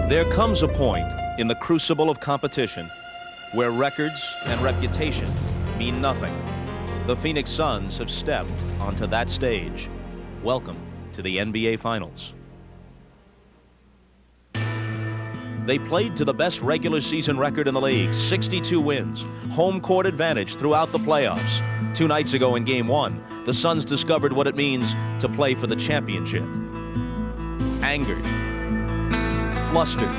There comes a point in the crucible of competition where records and reputation mean nothing. The Phoenix Suns have stepped onto that stage. Welcome to the NBA Finals. They played to the best regular season record in the league, 62 wins, home court advantage throughout the playoffs. 2 nights ago in Game 1, the Suns discovered what it means to play for the championship. Angered, flustered,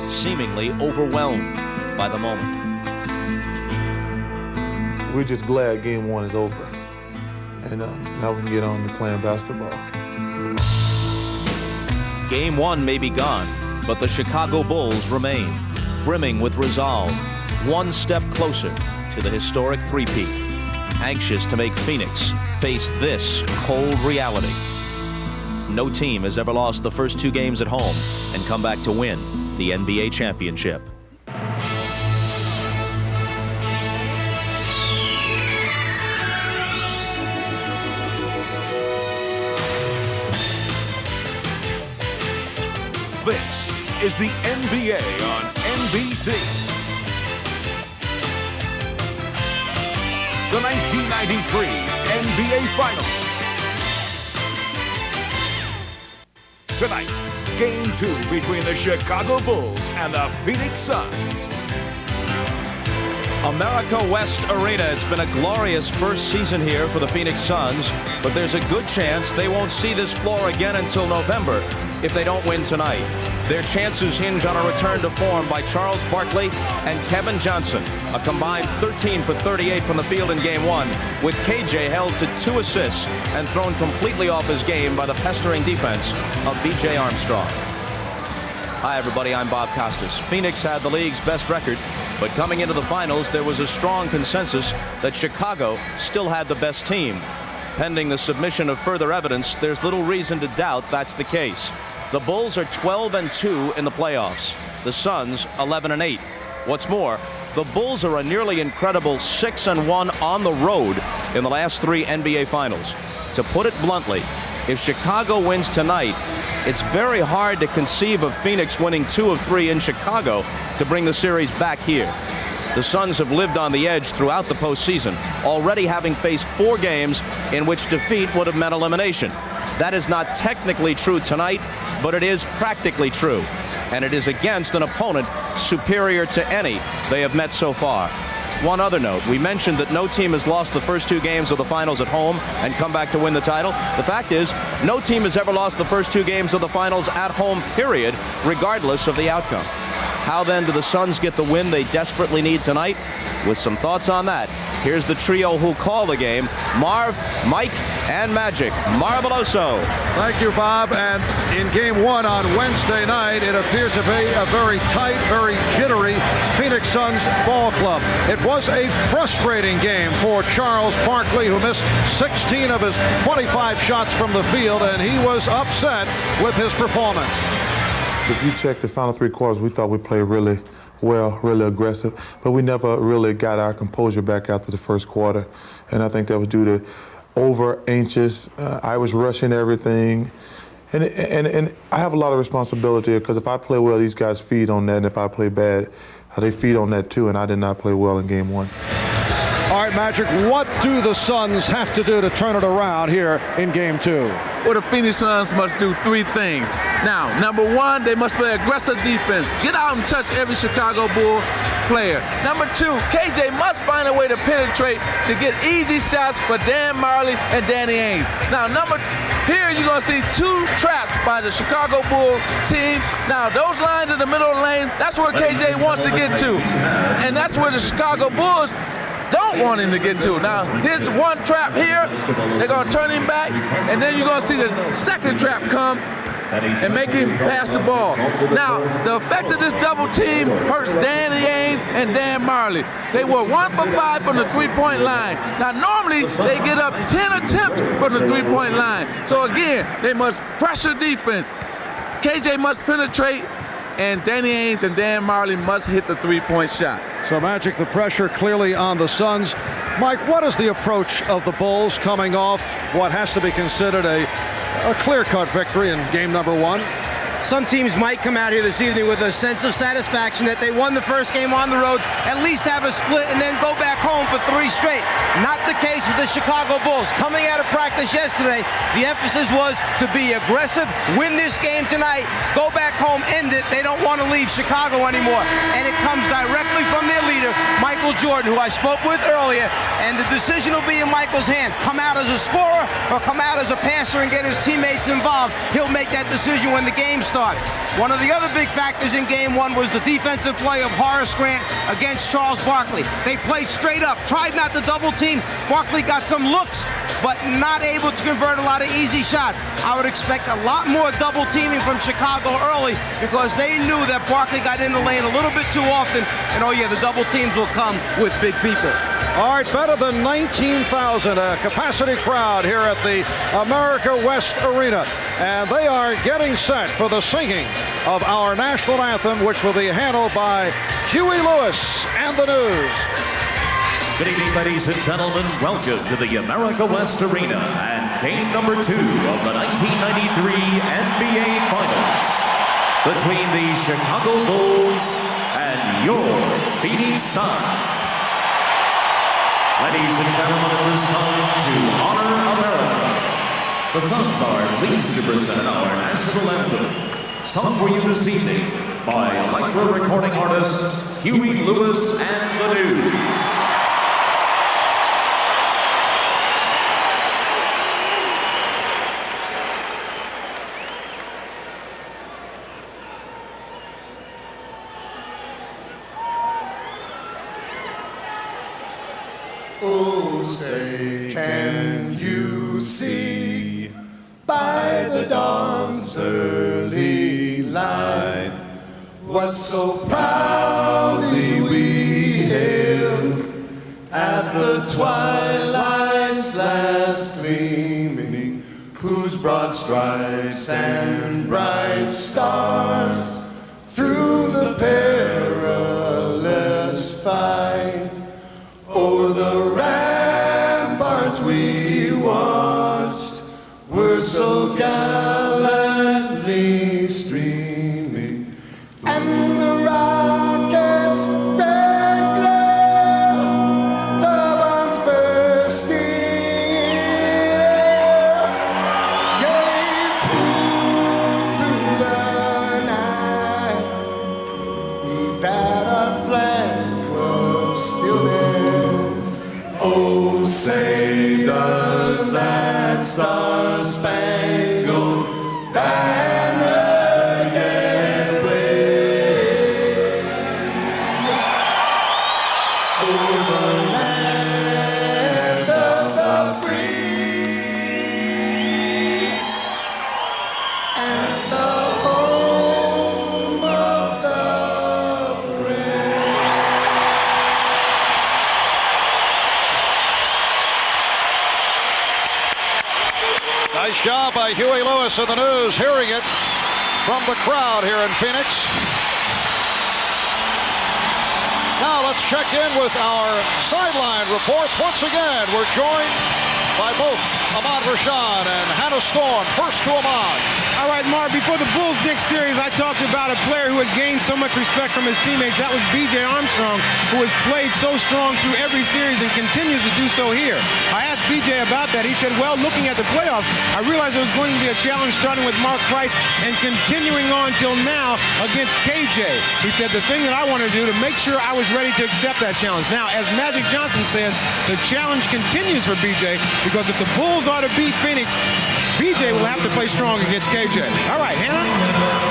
seemingly overwhelmed by the moment. We're just glad Game 1 is over, and now we can get on to playing basketball. Game 1 may be gone, but the Chicago Bulls remain, brimming with resolve, one step closer to the historic three-peat, anxious to make Phoenix face this cold reality. No team has ever lost the first 2 games at home and come back to win the NBA championship. This is the NBA on NBC. The 1993 NBA Finals. Tonight, Game 2 between the Chicago Bulls and the Phoenix Suns. America West Arena. It's been a glorious first season here for the Phoenix Suns, but there's a good chance they won't see this floor again until November if they don't win tonight. Their chances hinge on a return to form by Charles Barkley and Kevin Johnson, a combined 13 for 38 from the field in Game 1, with KJ held to 2 assists and thrown completely off his game by the pestering defense of B.J. Armstrong. Hi, everybody. I'm Bob Costas. Phoenix had the league's best record, but coming into the finals, there was a strong consensus that Chicago still had the best team. Pending the submission of further evidence, there's little reason to doubt that's the case. The Bulls are 12-2 in the playoffs. The Suns 11-8. What's more, the Bulls are a nearly incredible 6-1 on the road in the last 3 NBA Finals. To put it bluntly, if Chicago wins tonight, it's very hard to conceive of Phoenix winning 2 of 3 in Chicago to bring the series back here. The Suns have lived on the edge throughout the postseason, already having faced 4 games in which defeat would have meant elimination. That is not technically true tonight, but it is practically true. And it is against an opponent superior to any they have met so far. One other note, we mentioned that no team has lost the first 2 games of the finals at home and come back to win the title. The fact is, no team has ever lost the first 2 games of the finals at home, period, regardless of the outcome. How then do the Suns get the win they desperately need tonight? With some thoughts on that, here's the trio who'll call the game: Marv, Mike, and Magic. Marveloso. Thank you, Bob. And in Game 1 on Wednesday night, it appeared to be a very tight, very jittery Phoenix Suns ball club. It was a frustrating game for Charles Barkley, who missed 16 of his 25 shots from the field, and he was upset with his performance. If you check the final 3 quarters, we thought we played really well, really aggressive, but we never really got our composure back after the first quarter. And I think that was due to over-anxious. I was rushing everything. And I have a lot of responsibility, because if I play well, these guys feed on that, and if I play bad, they feed on that too, and I did not play well in Game 1. All right, Magic, what do the Suns have to do to turn it around here in Game 2? Well, the Phoenix Suns must do 3 things. Now, number 1, they must play aggressive defense. Get out and touch every Chicago Bull player. Number 2, KJ must find a way to penetrate to get easy shots for Dan Marley and Danny Ainge. Now, here you're going to see 2 traps by the Chicago Bull team. Now, those lines in the middle of the lane, that's where KJ wants to get to. And that's where the Chicago Bulls don't want him to get to. Now, here's 1 trap here. They're going to turn him back, and then you're going to see the 2nd trap come and make him pass the ball. Now, the effect of this double team hurts Danny Ainge and Dan Marley. They were 1 for 5 from the 3-point line. Now, normally, they get up 10 attempts from the 3-point line. So, again, they must pressure defense. KJ must penetrate, and Danny Ainge and Dan Marley must hit the 3-point shot. So, Magic, the pressure clearly on the Suns. Mike, what is the approach of the Bulls coming off what has to be considered a clear-cut victory in game number 1? some teams might come out here this evening with a sense of satisfaction that they won the first game on the road, at least have a split, and then go back home for 3 straight. Not the case with the Chicago Bulls. Coming out of practice yesterday, the emphasis was to be aggressive, win this game tonight, go back home, end it. They don't want to leave Chicago anymore. And it comes directly from their leader, Michael Jordan, who I spoke with earlier, and the decision will be in Michael's hands. Come out as a scorer or come out as a passer and get his teammates involved. He'll make that decision when the game starts. One of the other big factors in game 1 was the defensive play of Horace Grant against Charles Barkley. They played straight up, tried not to double team. Barkley got some looks, but not able to convert a lot of easy shots. I would expect a lot more double teaming from Chicago early because they knew that Barkley got in the lane a little bit too often, and oh yeah, the double teams will come with big people. All right, better than 19,000 capacity crowd here at the America West Arena. And they are getting set for the singing of our national anthem, which will be handled by Huey Lewis and the News. Good evening, ladies and gentlemen. Welcome to the America West Arena and game number 2 of the 1993 NBA Finals between the Chicago Bulls and your Phoenix Suns. Ladies and gentlemen, it is time to honor America. The Suns are pleased to present our national anthem, sung for you this evening by electro recording artist Huey Lewis and the News. Oh, say, can you see by the dawn's early light what so proudly we hailed at the twilight's last gleaming, whose broad stripes and bright stars through the perilous fight o'er the ramparts we watched were so gallantly streaming, and the rockets' red glare, the bombs bursting in air, gave proof through the night that our flag was still there. Oh, say does that star-spangled banner yet wave over the land of the free and the home of the brave? Nice job by Huey Lewis of the News, hearing it from the crowd here in Phoenix. Now let's check in with our sideline reports. Once again, we're joined by both Ahmad Rashad and Hannah Storm. First to Ahmad. All right, Mark, before the Bulls-Knicks series, I talked about a player who had gained so much respect from his teammates. That was B.J. Armstrong, who has played so strong through every series and continues to do so here. I asked B.J. about that. He said, well, looking at the playoffs, I realized it was going to be a challenge starting with Mark Price and continuing on till now against KJ. He said, the thing that I want to do to make sure I was ready to accept that challenge. Now, as Magic Johnson says, the challenge continues for B.J. because if the Bulls are to beat Phoenix, B.J. will have to play strong against KJ. All right, Hannah?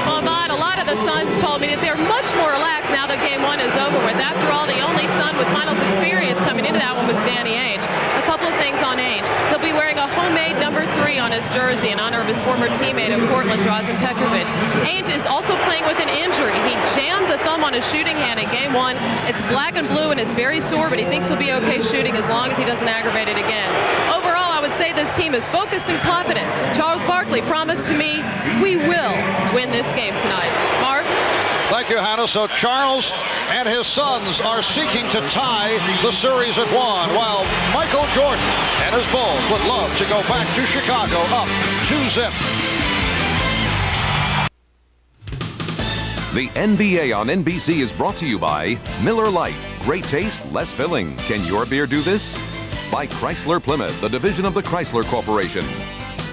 Well, Ahmad, a lot of the Suns told me that they're much more relaxed now that Game 1 is over with. After all, the only Sun with finals experience coming into that one was Danny Ainge. A couple of things on Ainge. He'll be wearing a homemade number 3 on his jersey in honor of his former teammate of Portland, Drazen Petrovic. Ainge is also playing with an injury. He jammed the thumb on his shooting hand in Game 1. It's black and blue and it's very sore, but he thinks he'll be okay shooting as long as he doesn't aggravate it again. Overall, I would say this team is focused and confident. Charles Barkley promised to me we will win this game tonight. Mark? Thank you, Hannah. So Charles and his Suns are seeking to tie the series at 1, while Michael Jordan and his Bulls would love to go back to Chicago up 2-0. The NBA on NBC is brought to you by Miller Lite. Great taste, less filling. Can your beer do this? By Chrysler Plymouth, a division of the Chrysler Corporation.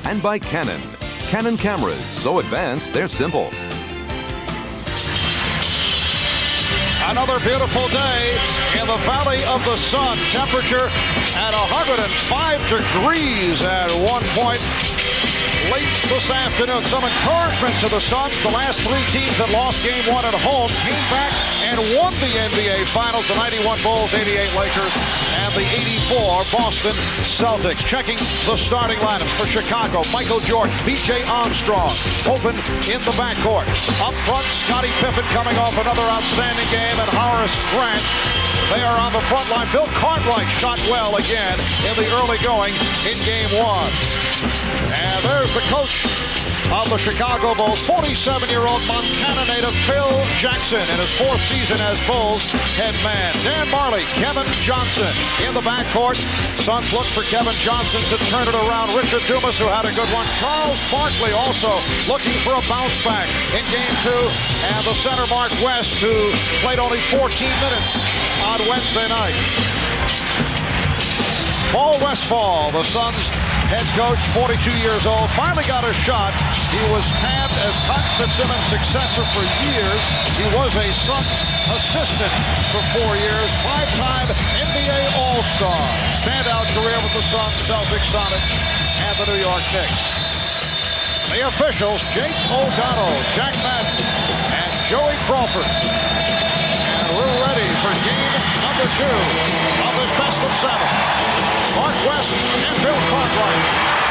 And by Canon. Canon cameras, so advanced, they're simple. Another beautiful day in the Valley of the Sun. Temperature at 105 degrees at one point late this afternoon. Some encouragement to the Suns. The last three teams that lost game one at home came back and won the NBA Finals. The 91 Bulls, 88 Lakers, and the 84 Boston Celtics. Checking the starting lineups for Chicago. Michael Jordan, B.J. Armstrong open in the backcourt. Up front, Scottie Pippen coming off another outstanding game, and Horace Grant. They are on the front line. Bill Cartwright shot well again in the early going in game one. And there's the coach of the Chicago Bulls, 47-year-old Montana native Phil Jackson in his fourth season as Bulls head man. Dan Marley, Kevin Johnson in the backcourt. Suns look for Kevin Johnson to turn it around. Richard Dumas, who had a good one. Charles Barkley also looking for a bounce back in game two. And the center, Mark West, who played only 14 minutes on Wednesday night. Paul Westphal, the Suns head coach, 42 years old, finally got a shot. He was tabbed as Todd Fitzsimmons' successor for years. He was a Suns assistant for 4 years, five-time NBA All-Star. Standout career with the Suns, Celtics, Sonics, and the New York Knicks. The officials, Jake O'Donnell, Jack Madden, and Joey Crawford. And we're ready for game number 2 of this best of 7. Mark West and Bill Cartwright.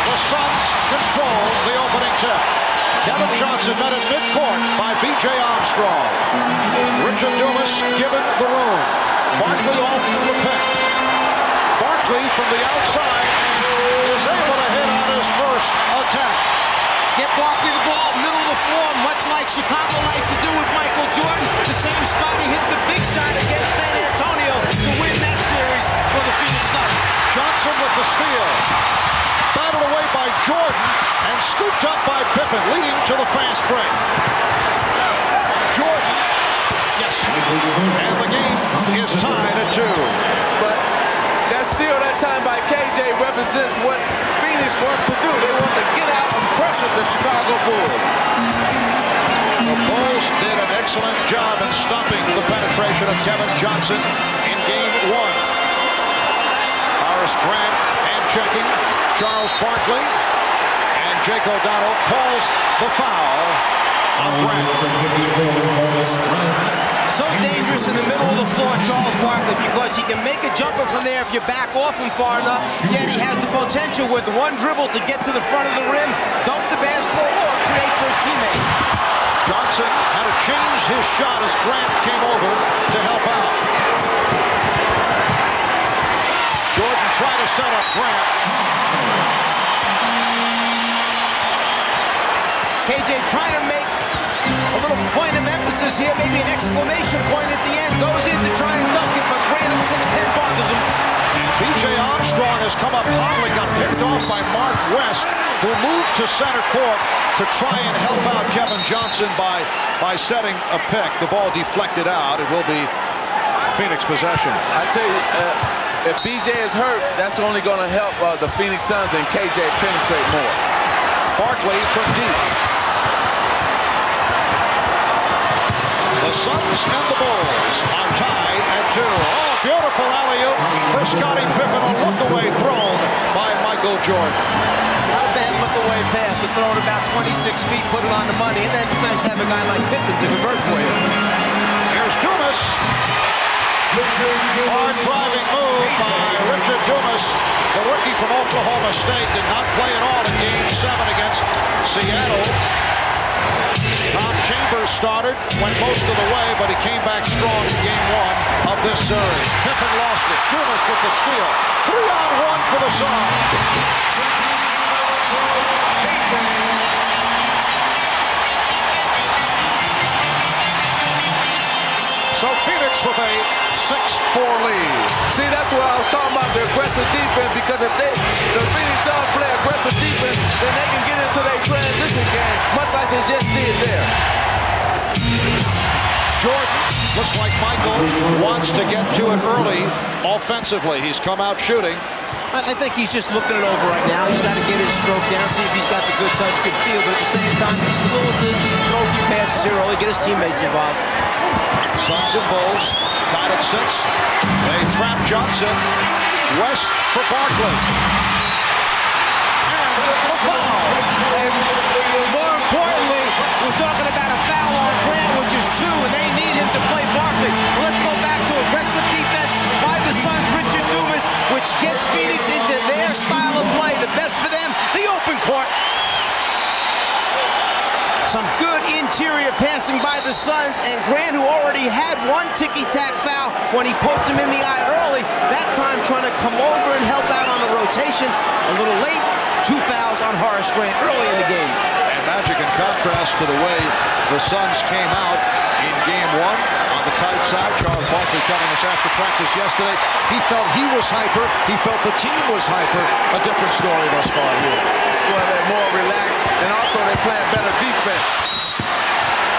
The Suns control the opening tip. Kevin Johnson met at midcourt by B.J. Armstrong. Richard Dumas given the room. Barkley off the pick. Barkley from the outside is able to hit on his first attempt. Get Barkley the ball, middle of the floor, much like Chicago likes to do with Michael Jordan. The same spot he hit the big shot against San Antonio to win that series for the Phoenix Suns. Johnson with the steal. Battled away by Jordan and scooped up by Pippen, leading to the fast break. Jordan, yes, and the game is tied at 2. But that steal that time by KJ represents what Phoenix wants to do. They want to get out and pressure the Chicago Bulls. The Bulls did an excellent job in stopping the penetration of Kevin Johnson in game 1. Horace Grant hand checking. Charles Barkley and Jake O'Donnell calls the foul on Grant. So dangerous in the middle of the floor, Charles Barkley, because he can make a jumper from there if you back off him far enough, yet he has the potential with one dribble to get to the front of the rim, dunk the basketball, or create for his teammates. Johnson had to change his shot as Grant came over to help out. Jordan tried to set up Grant. KJ trying to make a little point of emphasis here, maybe an exclamation point at the end, goes in to try and dunk it, but Grant at 6'10" bothers him. And B.J. Armstrong has come up hotly, got picked off by Mark West, who moved to center court to try and help out Kevin Johnson by setting a pick. The ball deflected out. It will be Phoenix possession. I tell you, if BJ is hurt, that's only going to help the Phoenix Suns and KJ penetrate more. Barkley from deep. The Suns and the Bulls are tied at 2. Oh, beautiful alley-oop for Scottie Pippen. A look-away thrown by Michael Jordan. Not a bad look-away pass to throw it about 26 feet, put it on the money, and then it's nice to have a guy like Pippen to convert for you. Here's Dumas. Hard driving move by Richard Dumas. The rookie from Oklahoma State did not play at all in Game 7 against Seattle. Tom Chambers started, went most of the way, but he came back strong in Game 1 of this series. Pippen lost it. Dumas with the steal. 3-on-1 for the Suns. So Phoenix with a 6-4 lead. See, that's what I was talking about, the aggressive defense, because if the Phoenix Suns play aggressive defense, then they can get into their transition game, much like they just did there. Jordan, looks like Michael wants to get to it early offensively. He's come out shooting. I think he's just looking it over right now. He's got to get his stroke down, see if he's got the good touch, good feel, but at the same time, he's willing to throw a few passes here early, get his teammates involved. Suns and Bulls tied at 6. They trap Johnson. West for Barkley. And a foul. And more importantly, we're talking about a foul on Grant, which is 2, and they need him to play Barkley. Well, let's go back to aggressive defense by the Suns, Richard Dumas, which gets Phoenix into their style of play. The best for them, the open court. Some good interior passing by the Suns, and Grant, who already had one ticky-tack foul when he poked him in the eye early, that time trying to come over and help out on the rotation. A little late, 2 fouls on Horace Grant early in the game. And Magic, in contrast to the way the Suns came out in game 1 on the tight side. Charles Barkley telling us after practice yesterday, he felt he was hyper, he felt the team was hyper. A different story thus far here. Well, they're more relaxed, and also they're playing better defense.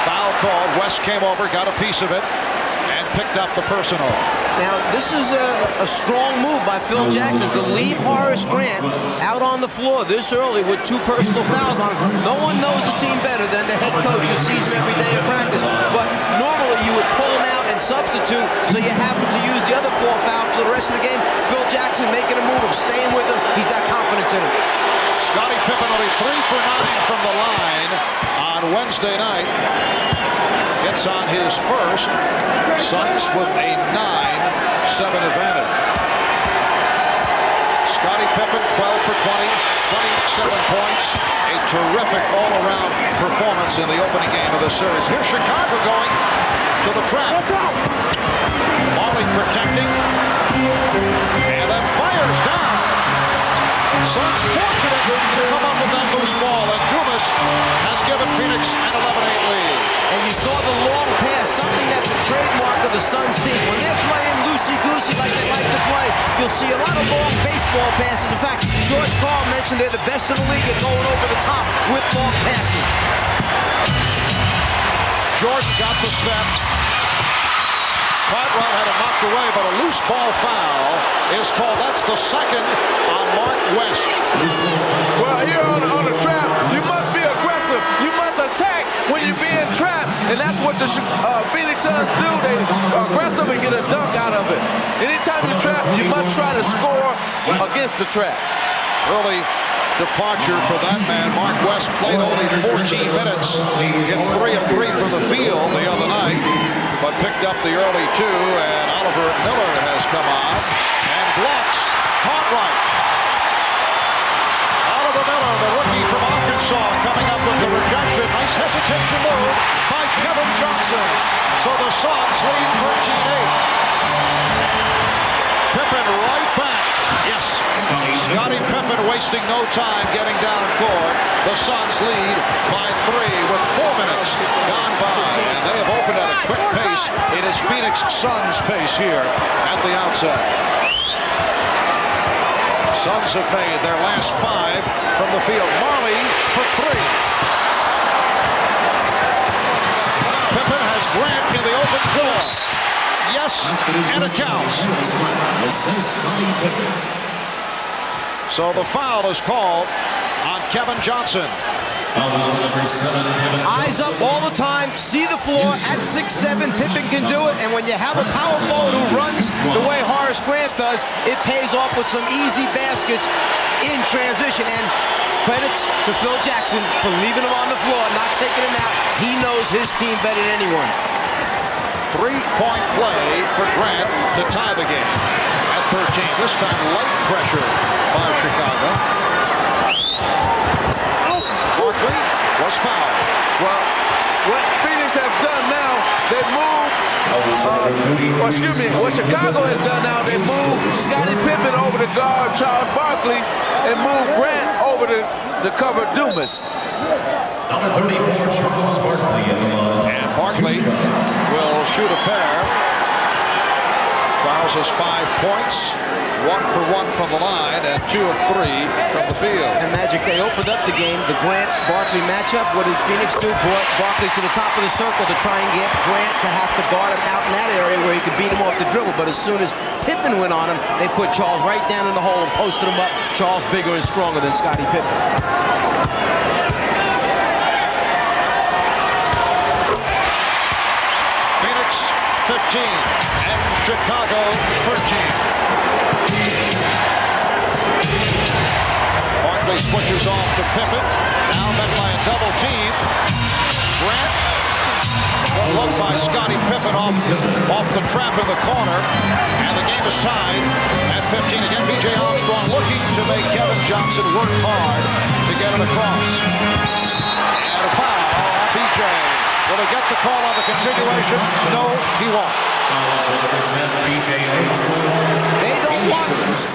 Foul called. West came over, got a piece of it, and picked up the personal. Now, this is a strong move by Phil Jackson to leave Horace Grant out on the floor this early with 2 personal fouls on him. No one knows the team better than the head coach who sees him every day in practice. But normally you would pull him out and substitute, so you happen to use the other 4 fouls for the rest of the game. Phil Jackson making a move of staying with him. He's got confidence in him. Scottie Pippen only 3 for 9 from the line on Wednesday night. Gets on his first. Suns with a 9-7 advantage. Scottie Pippen 12 for 20, 27 points. A terrific all-around performance in the opening game of the series. Here's Chicago going to the trap. Marley protecting. And then fires down. Suns fortunate to come up with that loose ball, and Dumas has given Phoenix an 11-8 lead. And you saw the long pass, something that's a trademark of the Suns team. When they're playing loosey-goosey like they like to play, you'll see a lot of long baseball passes. In fact, George Karl mentioned they're the best in the league at going over the top with long passes. Jordan got the step. Cartwright had it knocked away, but a loose ball foul is called. That's the second on Mark West. Well, here on the trap, you must be aggressive. You must attack when you're being trapped. And that's what the Phoenix Suns do. They are aggressive and get a dunk out of it. Anytime you trap, you must try to score against the trap. Early departure for that man. Mark West played only 14 minutes. Hit 3 of 3 from the field the other night, but picked up the early 2, and Oliver Miller has come on and blocks Cartwright. Oliver Miller, the rookie from Arkansas, coming up with the rejection. Nice hesitation move by Kevin Johnson. So the Suns lead 13-8. Pippen right back. Yes, Scottie Pippen wasting no time getting down court. The Suns lead by 3 with 4 minutes gone by, and they have opened at a quick pace. It is Phoenix Suns pace here at the outset. Suns have made their last 5 from the field. Marley for 3. Pippen has Grant in the open floor. Yes, and it counts. So the foul is called on Kevin Johnson. Eyes up all the time, see the floor at 6'7", Pippen can do it, and when you have a power forward who runs the way Horace Grant does, it pays off with some easy baskets in transition. And credits to Phil Jackson for leaving him on the floor, not taking him out. He knows his team better than anyone. 3-point play for Grant to tie the game at 13. This time light pressure by Chicago. Barkley was fouled. Well, what Phoenix have done now, they move, what Chicago has done now, they move Scottie Pippen over to guard Charles Barkley and move Grant over to cover Dumas. Number 34, Charles Barkley in the line. And Barkley will shoot a pair. Charles has 5 points. 1 for 1 from the line and 2 of 3 from the field. And Magic, they opened up the game, the Grant-Barkley matchup. What did Phoenix do? Brought Barkley to the top of the circle to try and get Grant to have to guard him out in that area where he could beat him off the dribble. But as soon as Pippen went on him, they put Charles right down in the hole and posted him up. Charles bigger and stronger than Scottie Pippen. Phoenix 15 and Chicago 13. Barkley switches off to Pippen. Now met by a double team. Grant. Well looked by Scottie Pippen off the trap in the corner. And the game is tied at 15. Again, B.J. Armstrong looking to make Kevin Johnson work hard to get it across. And a foul on B.J. Will he get the call on the continuation? No, he won't. They don't want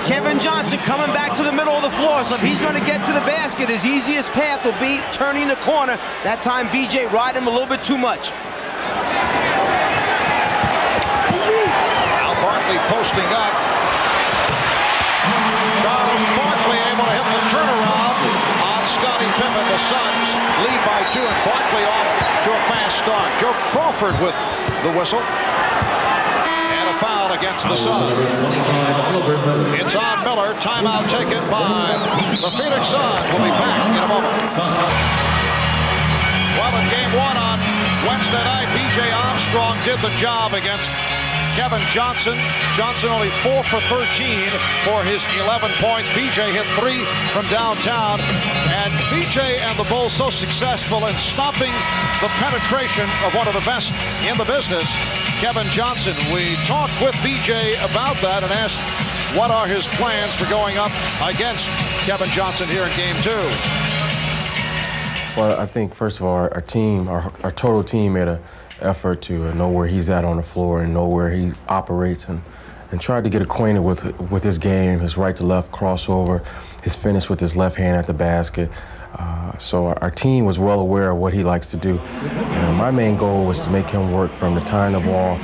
Kevin Johnson coming back to the middle of the floor, so if he's going to get to the basket, his easiest path will be turning the corner. That time, B.J. ride him a little bit too much. Now Barkley posting up. Charles Barkley able to hit the turnaround on Scottie Pippen. The Suns lead by 2 and Barkley off to a fast start. Joe Crawford with the whistle. And a foul against the Suns. It's on Miller. Timeout taken by the Phoenix Suns. We'll be back in a moment. Well, in game 1 on Wednesday night, B.J. Armstrong did the job against Kevin Johnson. Johnson only 4 for 13 for his 11 points. B.J. hit 3 from downtown. And B.J. and the Bulls so successful in stopping the penetration of one of the best in the business, Kevin Johnson. We talked with B.J. about that and asked what are his plans for going up against Kevin Johnson here in game 2. Well, I think, first of all, our team, our total team made an effort to know where he's at on the floor and know where he operates and tried to get acquainted with his game, his right to left crossover, his finish with his left hand at the basket. So our team was well aware of what he likes to do. And my main goal was to make him work from the time the ball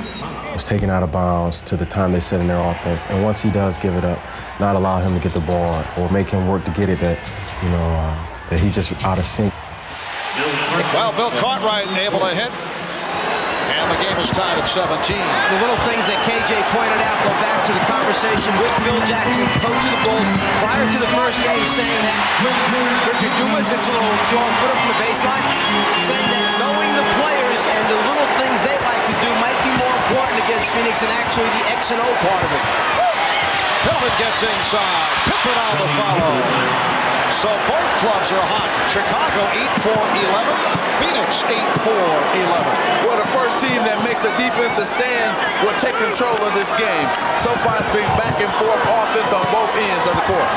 was taken out of bounds to the time they set in their offense. And once he does give it up, not allow him to get the ball or make him work to get it that he's just out of sync. Well, Bill Cartwright able to hit, and the game is tied at 17. The little things that KJ pointed out go back to the conversation with Phil Jackson, coach of the Bulls, prior to the first game, saying that Richard Dumas hits a little 12-footer from the baseline, saying that knowing the players and the little things they like to do might be more important against Phoenix than actually the X and O part of it. Pippen gets inside. Pippen on the follow. So both clubs are hot. Chicago 8 for 11. Phoenix 8 for 11. Well, the first team that makes a defensive stand will take control of this game. So far, it's been back and forth offense on both ends of the court.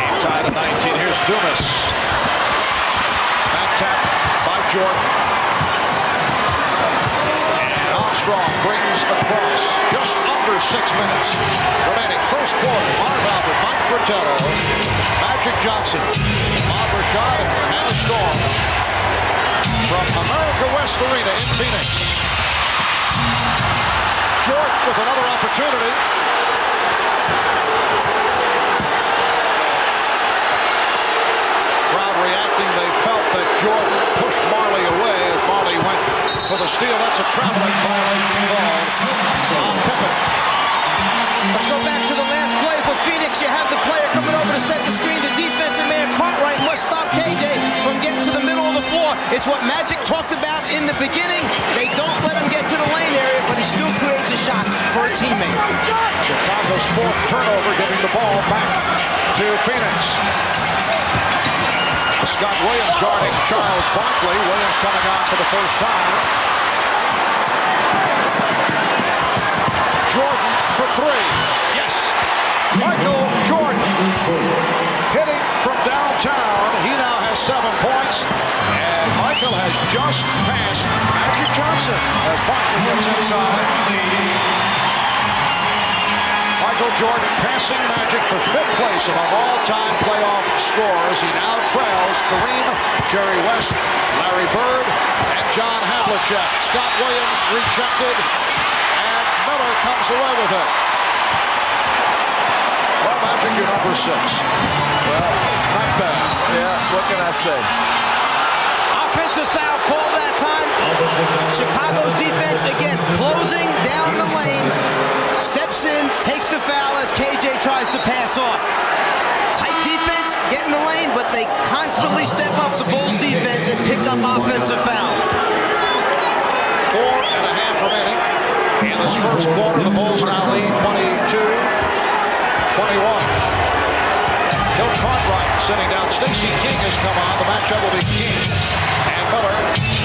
Game tied at 19. Here's Dumas. Back tap by Jordan. And Armstrong brings across just under 6 minutes remaining. First quarter. Marv Albert, Mike Fratello, Magic Johnson, Bob Rashad, and a storm from America West Arena in Phoenix. Jordan with another opportunity. Crowd reacting. They felt that Jordan pushed Marley away as Marley went for the steal. That's a traveling violation on Pippen. Let's go back to the last play for Phoenix. You have the player coming over to set the screen. The defensive man, Cartwright, must stop KJ from getting to the middle of the floor. It's what Magic talked about in the beginning. They don't let him get to the lane area, but he still creates a shot for a teammate. Chicago's 4th turnover, giving the ball back to Phoenix. Scott Williams guarding Charles Barkley. Williams coming on for the first time. Jordan for 3. Yes. Michael Jordan hitting from downtown. He now has 7 points. And Michael has just passed Magic Johnson as Barkley gets inside. Michael Jordan passing Magic for 5th place among all-time playoff scorers. He now trails Kareem, Jerry West, Larry Bird, and John Havlicek. Scott Williams rejected, and Miller comes away with it. for 6. Well, not bad. Yeah, what can I say? Offensive foul called that time. Chicago's defense, again, closing down the lane. Steps in, takes the foul as KJ tries to pass off. Tight defense, get in the lane, but they constantly step up the Bulls defense and pick up offensive fouls. 4.5 remaining. In this first quarter, the Bulls now lead 22-21. Bill Cartwright sitting down. Stacey King has come on. The matchup will be King and Miller.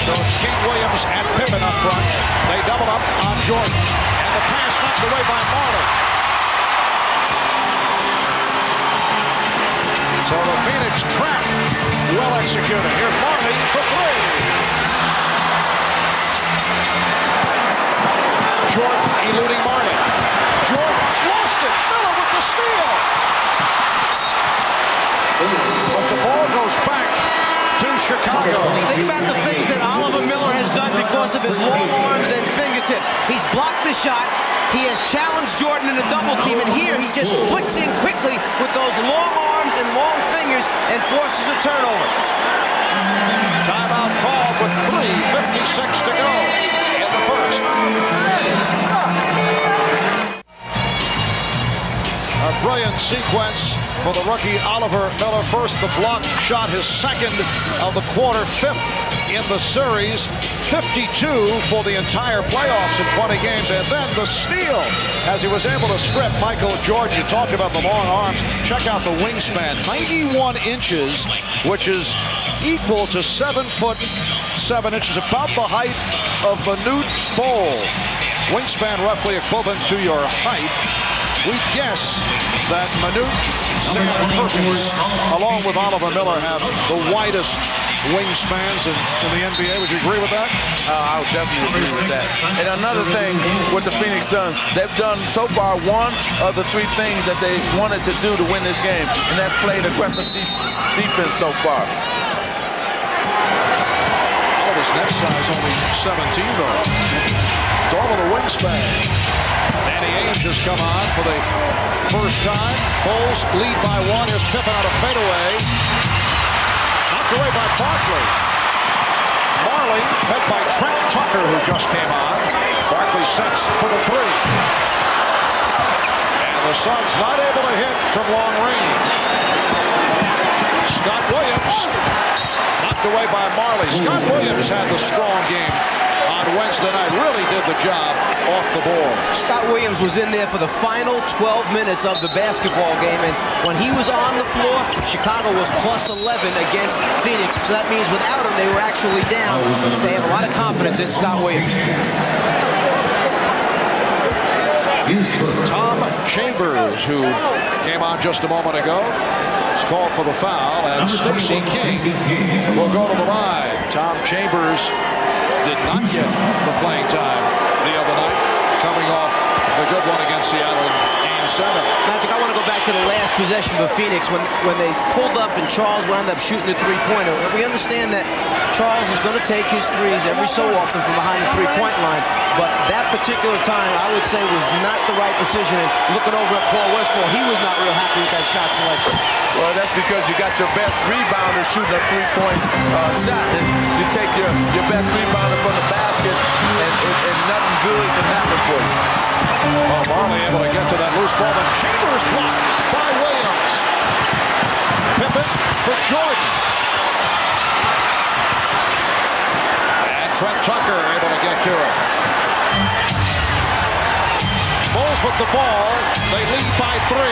So it's King, Williams, and Pippen up front. They double up on Jordan. And the pass knocked away by Marley. So the Phoenix trap well executed. Here's Marley for 3. Jordan eluding Marley. Jordan lost it. Miller with the steal. But the ball goes back to Chicago. Think about the things that Oliver Miller has done because of his long arms and fingertips. He's blocked the shot. He has challenged Jordan in a double team, and here he just flicks in quickly with those long arms and long fingers and forces a turnover. Timeout called with 3:56 to go in the first. A brilliant sequence for the rookie Oliver Miller. First, the block shot, his second of the quarter, 5th in the series, 52 for the entire playoffs in 20 games, and then the steal as he was able to strip Michael Jordan. You talked about the long arms. Check out the wingspan, 91 inches, which is equal to 7 foot 7 inches, about the height of Manute Bol. Wingspan roughly equivalent to your height. We guess that Manute, Sam Perkins, along with Oliver Miller, have the widest wingspans in the NBA. Would you agree with that? I would definitely agree with that. And another thing with the Phoenix Suns, they've done so far one of the 3 things that they wanted to do to win this game, and that's played aggressive defense so far. Oliver's net size only 17, though. It's all of the wingspan. Danny Ainge has come on for the first time. Bulls lead by 1. Here's Pippen on a fadeaway. Knocked away by Barkley. Marley met by Trent Tucker, who just came on. Barkley sets for the 3. And the Suns not able to hit from long range. Scott Williams knocked away by Marley. Scott Williams had the strong game on Wednesday night. Really did the job off the ball. Scott Williams was in there for the final 12 minutes of the basketball game, and when he was on the floor, Chicago was plus 11 against Phoenix. So that means without him, they were actually down. They have a lot of confidence in Scott Williams. Tom Chambers, who came on just a moment ago, is called for the foul, and Stacey King will go to the line. Tom Chambers did not get the playing time the other night, coming off the good one against Seattle in 7. Magic, I want to go back to the last possession for Phoenix when they pulled up and Charles wound up shooting the 3-pointer. And we understand that Charles is going to take his threes every so often from behind the 3-point line, but that particular time, I would say, was not the right decision. And looking over at Paul Westphal, he was not real happy with that shot selection. Well, that's because you got your best rebounder shooting a 3-point shot, and you take your best rebounder from the basket, and nothing good can happen for you. Oh, Marley able to get to that loose ball, and Chambers blocked by Williams. Pippen for Jordan. And Trent Tucker able to get to it. Bulls with the ball. They lead by 3.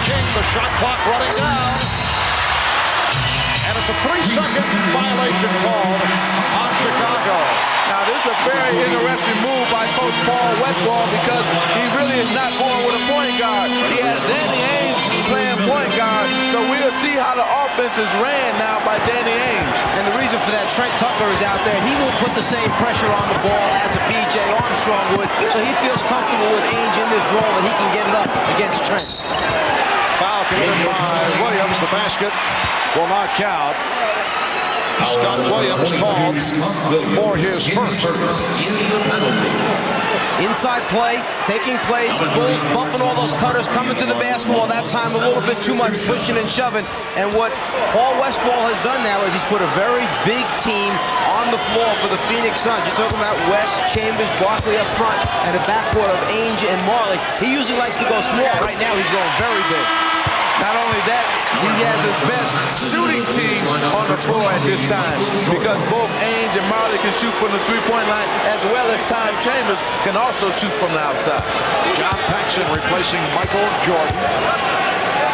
King, the shot clock running down. And it's a 3-second violation called on Chicago. Now, this is a very interesting move by Coach Paul Westphal because he really is not going with a point guard. He has Danny Ainge playing point guard, so we'll see how the offense is ran now by Danny Ainge. And the reason for that, Trent Tucker is out there. He will put the same pressure on the ball as a B.J. Armstrong would, so he feels comfortable with Ainge in this role that he can get it up against Trent. Foul committed by Williams. The basket will not count. Scott Williams called for his first. inside play taking place. Bulls bumping all those cutters, coming to the basketball. That time a little bit too much pushing and shoving. And what Paul Westphal has done now is he's put a very big team on the floor for the Phoenix Suns. You're talking about West, Chambers, Barkley up front, and a backcourt of Ainge and Marley. He usually likes to go small. Right now he's going very big. Not only that, he has his best shooting team on the floor at this time because both Ainge and Marley can shoot from the three-point line as well as Tom Chambers can also shoot from the outside. John Paxson replacing Michael Jordan.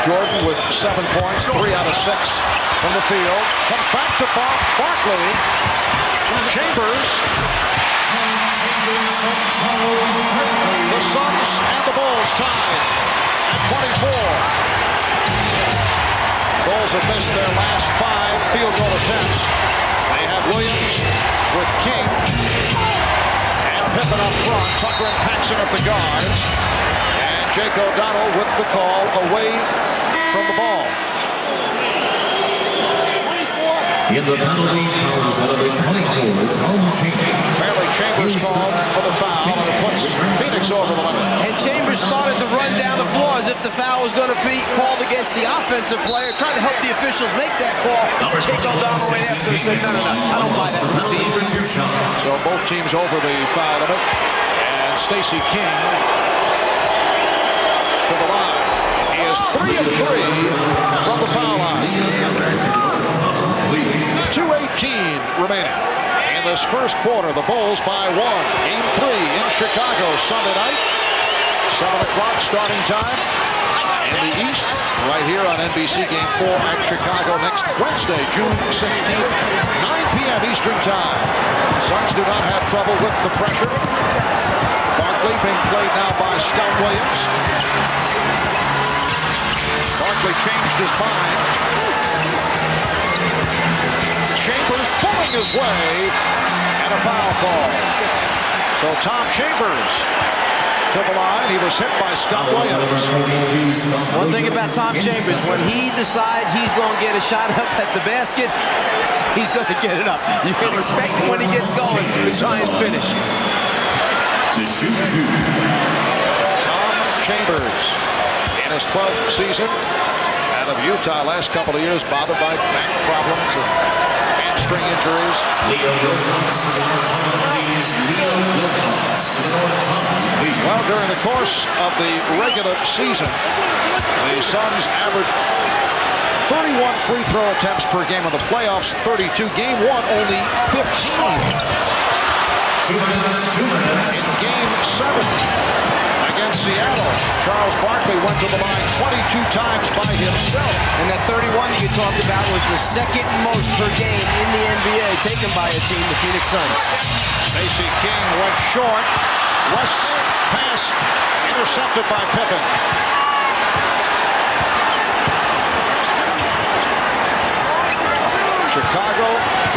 Jordan with 7 points, 3 out of 6 from the field. Comes back to Barkley. Chambers. The Suns and the Bulls tied at 24. Bulls have missed their last 5 field goal attempts. They have Williams with King and Pippen up front. Tucker and Paxson at the guards. And Jake O'Donnell with the call away from the ball. In the penalty, fouls out of the 24, Tom Chambers. Apparently Chambers called for the foul and it puts Phoenix over the limit. And Chambers started to run down the floor as if the foul was going to be called against the offensive player, trying to help the officials make that call. Jake O'Donnell right after said, no, I don't buy that routine. So both teams over the foul limit. And Stacey King to the line. He is 3 of 3 from the foul line. 2:18 remaining. In this first quarter, the Bulls by 1. Game 3 in Chicago Sunday night. 7 o'clock starting time. In the East, right here on NBC, Game 4 at Chicago next Wednesday, June 16th, 9 p.m. Eastern Time. Suns do not have trouble with the pressure. Barkley being played now by Scott Williams. Barkley changed his mind. Chambers pulling his way and a foul call. So Tom Chambers to the line. He was hit by Scott Williams. One thing about Tom Chambers, when he decides he's going to get a shot up at the basket, he's going to get it up. You can expect him when he gets going to try and finish. To shoot 2. Tom Chambers in his 12th season out of Utah. Last couple of years bothered by back problems and hamstring injuries. Leo Wilcox to the North Tom. Leo Wilcox to the North Tom. Well, during the course of the regular season, the Suns averaged 31 free throw attempts per game. In the playoffs, 32. Game 1, only 15. 2 minutes, 2 minutes. In Game 7 against Seattle, Charles Barkley went to the line 22 times by himself. And that 31 that you talked about was the second most per game in the NBA taken by a team, the Phoenix Suns. Stacey King went short. West's pass intercepted by Pippen. Chicago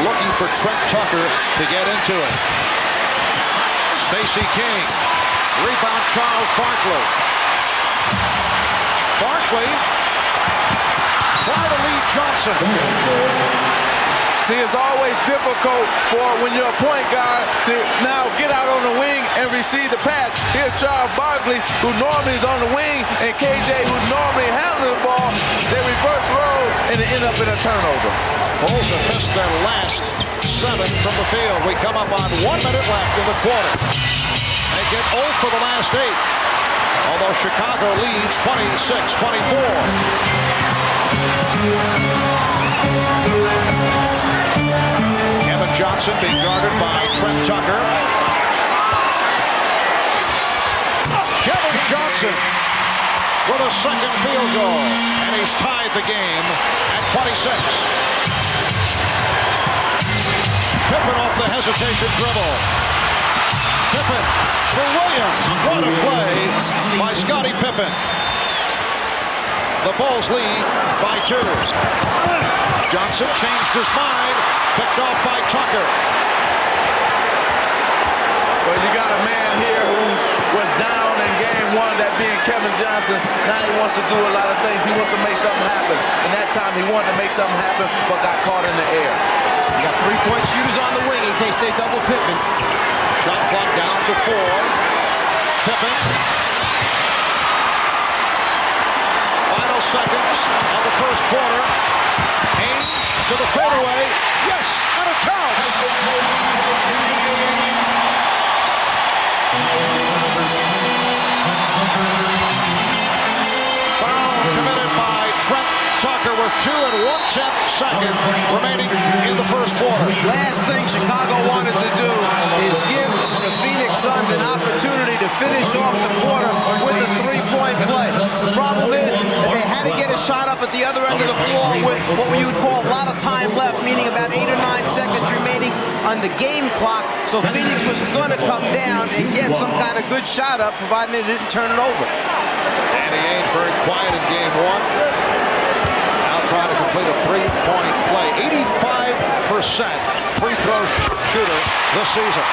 looking for Trent Tucker to get into it. Stacey King. Rebound Charles Barkley. Barkley try to lead Johnson. See, it's always difficult for when you're a point guard to now get out on the wing and receive the pass. Here's Charles Barkley, who normally is on the wing, and KJ, who normally handles the ball. They reverse roll and they end up in a turnover. Bulls have missed their last 7 from the field. We come up on 1 minute left in the quarter. They get 0 for the last 8. Although Chicago leads 26-24. Kevin Johnson being guarded by Trent Tucker. Kevin Johnson with a second field goal. And he's tied the game at 26. Pippen off the hesitation dribble. Pippen for Williams. What a play by Scottie Pippen. The Bulls lead by 2. Johnson changed his mind. Picked off by Tucker. Well, you got a man here who was down in Game 1, that being Kevin Johnson. Now he wants to do a lot of things. He wants to make something happen. And that time he wanted to make something happen, but got caught in the air. You got 3-point shooters on the wing in case they double Pippen. Shot clock down to 4. Pippen. Final seconds of the first quarter. Haynes to the fadeaway. Yes, and it counts. Foul committed by Trent Tucker with 2 1/10 seconds remaining in the first quarter. Last thing Chicago wanted to do is give the Phoenix Suns an opportunity to finish off the quarter with a three-point play. The problem is that they had to get a shot up at the other end of the floor with what you would call a lot of time left, meaning about 8 or 9 seconds remaining on the game clock. So Phoenix was going to come down and get some kind of good shot up, providing they didn't turn it over. Danny Ainge very quiet in game 1. Now trying to complete a three-point play. 85% free throw shooter this season.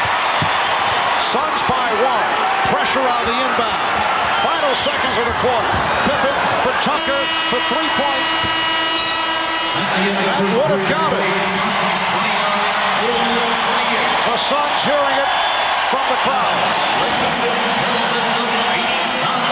Suns by 1. Pressure on the inbound. Final seconds of the quarter. Pippen for Tucker for 3-point. That would have counted. The Suns hearing it from the crowd.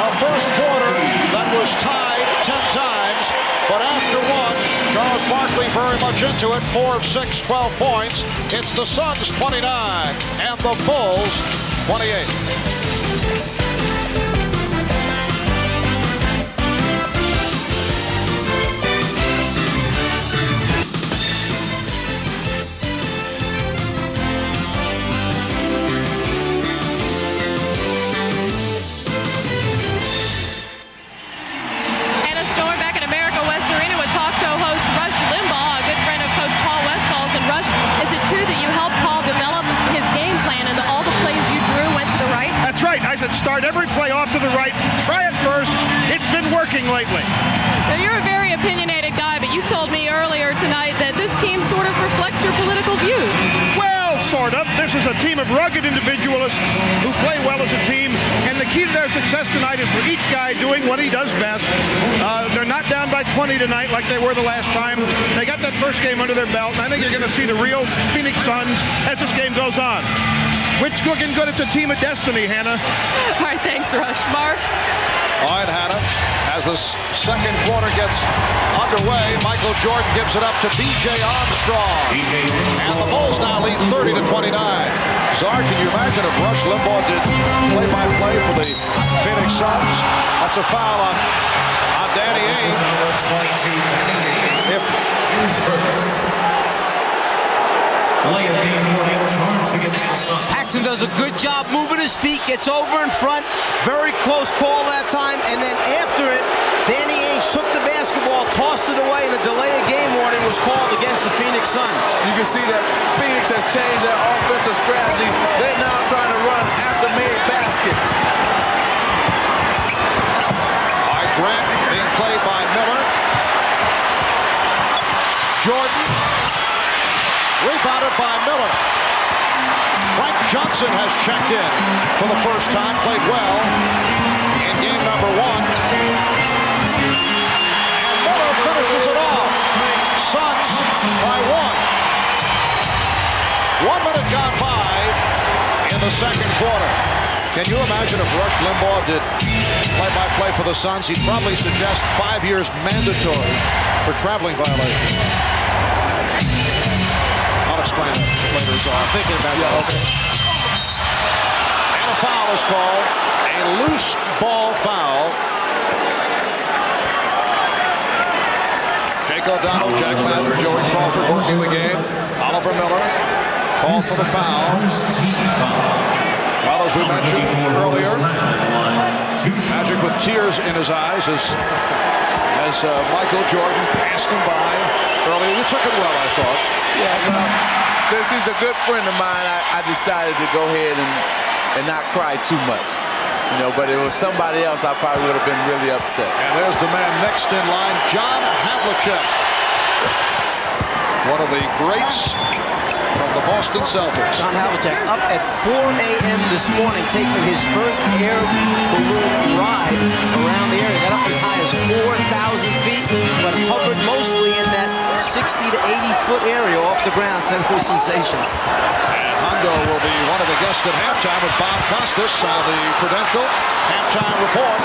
A first quarter that was tied 10 times, but after one, Charles Barkley very much into it. 4 of 6, 12 points. It's the Suns 29 and the Bulls 28. I said start every play off to the right. Try it first. It's been working lately. Now, you're a very opinionated guy, but you told me earlier tonight that this team sort of reflects your political views. Well, sort of. This is a team of rugged individualists who play well as a team, and the key to their success tonight is for each guy doing what he does best. They're not down by 20 tonight like they were the last time. They got that first game under their belt, and I think you're going to see the real Phoenix Suns as this game goes on. Which looking good? It's a team of destiny, Hannah. All right, thanks, Rush. Mark? All right, Hannah. As this second quarter gets underway, Michael Jordan gives it up to B.J. Armstrong. And the Bulls now lead 30-29. Czar, can you imagine if Rush Limbaugh did play-by-play for the Phoenix Suns? That's a foul on Danny Ainge. Paxson does a good job moving his feet, gets over in front. Very close call that time, and then after it, Danny Ainge took the basketball, tossed it away, and a delay of game warning was called against the Phoenix Suns. You can see that Phoenix has changed their offensive strategy. They're now trying to run after-made baskets. All right, Grant being played by Miller. Jordan. Rebounded by Miller. Frank Johnson has checked in for the first time, played well in game number 1. And Miller finishes it off. Suns by 1. 1 minute gone by in the second quarter. Can you imagine if Rush Limbaugh did play-by-play for the Suns? He'd probably suggest 5 years mandatory for traveling violations. Explain it later, so I'm thinking about that. Okay. And a foul is called. A loose ball foul. Jake O'Donnell, Jack Master, Joey Crawford working the game. Oliver Miller called for the foul. Well, as we mentioned earlier, Magic with tears in his eyes as Michael Jordan passed him by earlier. You took it well, I thought. Yeah, well, since he's a good friend of mine, I decided to go ahead and not cry too much. You know, but if it was somebody else, I probably would have been really upset. And there's the man next in line, John Havlicek. One of the greats from the Boston Celtics. John Havlicek up at 4 a.m. this morning, taking his first air balloon ride around the area. Got up as high as 4,000 feet, but hovered mostly in that 60 to 80-foot area off the ground. Central sensation. And Hondo will be one of the guests at halftime with Bob Costas, the Prudential halftime report.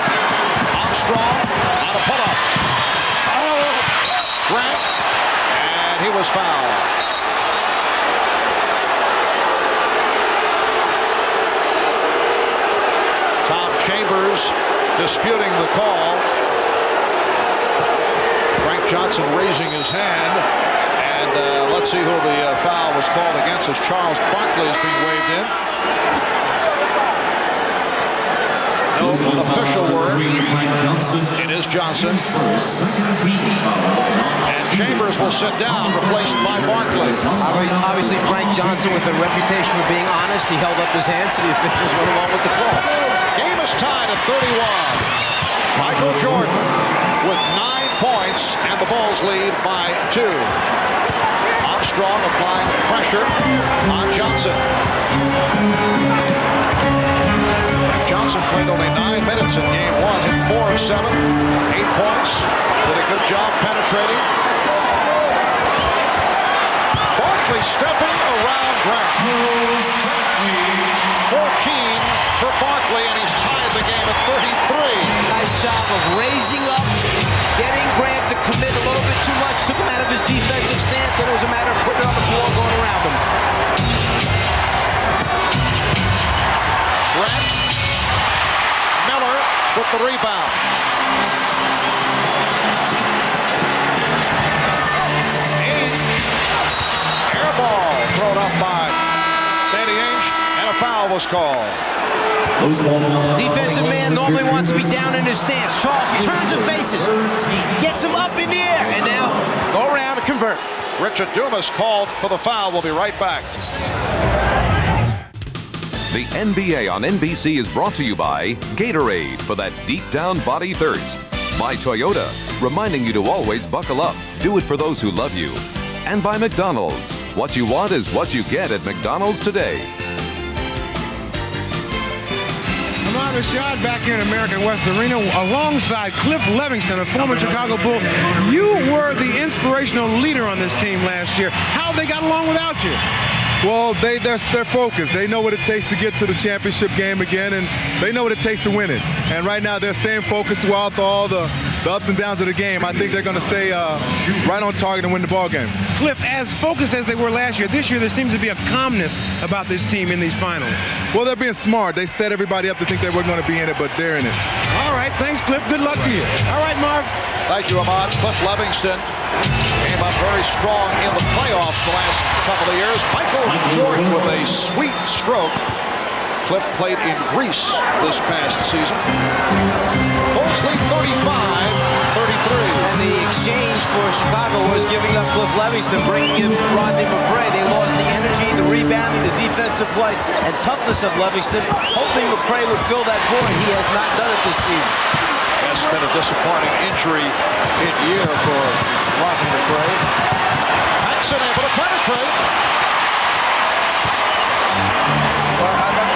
Armstrong on a pull-up. Oh, Grant, and he was fouled. Tom Chambers disputing the call. Frank Johnson raising his hand. And let's see who the foul was called against as Charles Barkley is being waved in. No official word. It is Johnson. And Chambers will sit down, replaced by Barkley. Obviously, Frank Johnson, with a reputation for being honest, he held up his hands, so the officials went along with the call. Game is tied at 31. Michael Jordan with 9 points, and the Bulls lead by 2. Armstrong applying pressure on Johnson. Johnson played only 9 minutes in game 1, hit 4 of 7, 8 points, did a good job penetrating. Barkley stepping around Grant. 14 for Barkley, and he's tied the game at 33. Nice job of raising up, getting Grant to commit a little bit too much, took him out of his defensive stance, and it was a matter of putting it on the floor and going around him. Grant, Miller with the rebound. Air ball thrown up by Danny Ainge, and a foul was called. Defensive man normally wants to be down in his stance. Charles turns and faces, gets him up in the air, and now go around and convert. Richard Dumas called for the foul. We'll be right back. The NBA on NBC is brought to you by Gatorade for that deep down body thirst. By Toyota, reminding you to always buckle up. Do it for those who love you. And by McDonald's. What you want is what you get at McDonald's today. Ahmad Rashad back here in American West Arena alongside Cliff Levingston, a former Chicago Bull. You were the inspirational leader on this team last year. How they got along without you? Well, they're focused. They know what it takes to get to the championship game again, and they know what it takes to win it. And right now, they're staying focused throughout all the ups and downs of the game. I think they're going to stay right on target and win the ball game. Cliff, as focused as they were last year, this year there seems to be a calmness about this team in these finals. Well, they're being smart. They set everybody up to think they weren't going to be in it, but they're in it. All right, thanks, Cliff. Good luck to you. All right, Marv. Thank you, Ahmad. Cliff Levingston came up very strong in the playoffs the last couple of years. Michael Jordan with a sweet stroke. Cliff played in Greece this past season. Bulls lead 35-33. And the exchange for Chicago was giving up Cliff Levingston, bringing in Rodney McCray. They lost the energy, the rebounding, the defensive play, and toughness of Levingston, hoping McCray would fill that void. He has not done it this season. That's been a disappointing injury hit year for Rodney McCray. Paxson able to penetrate. Well, I think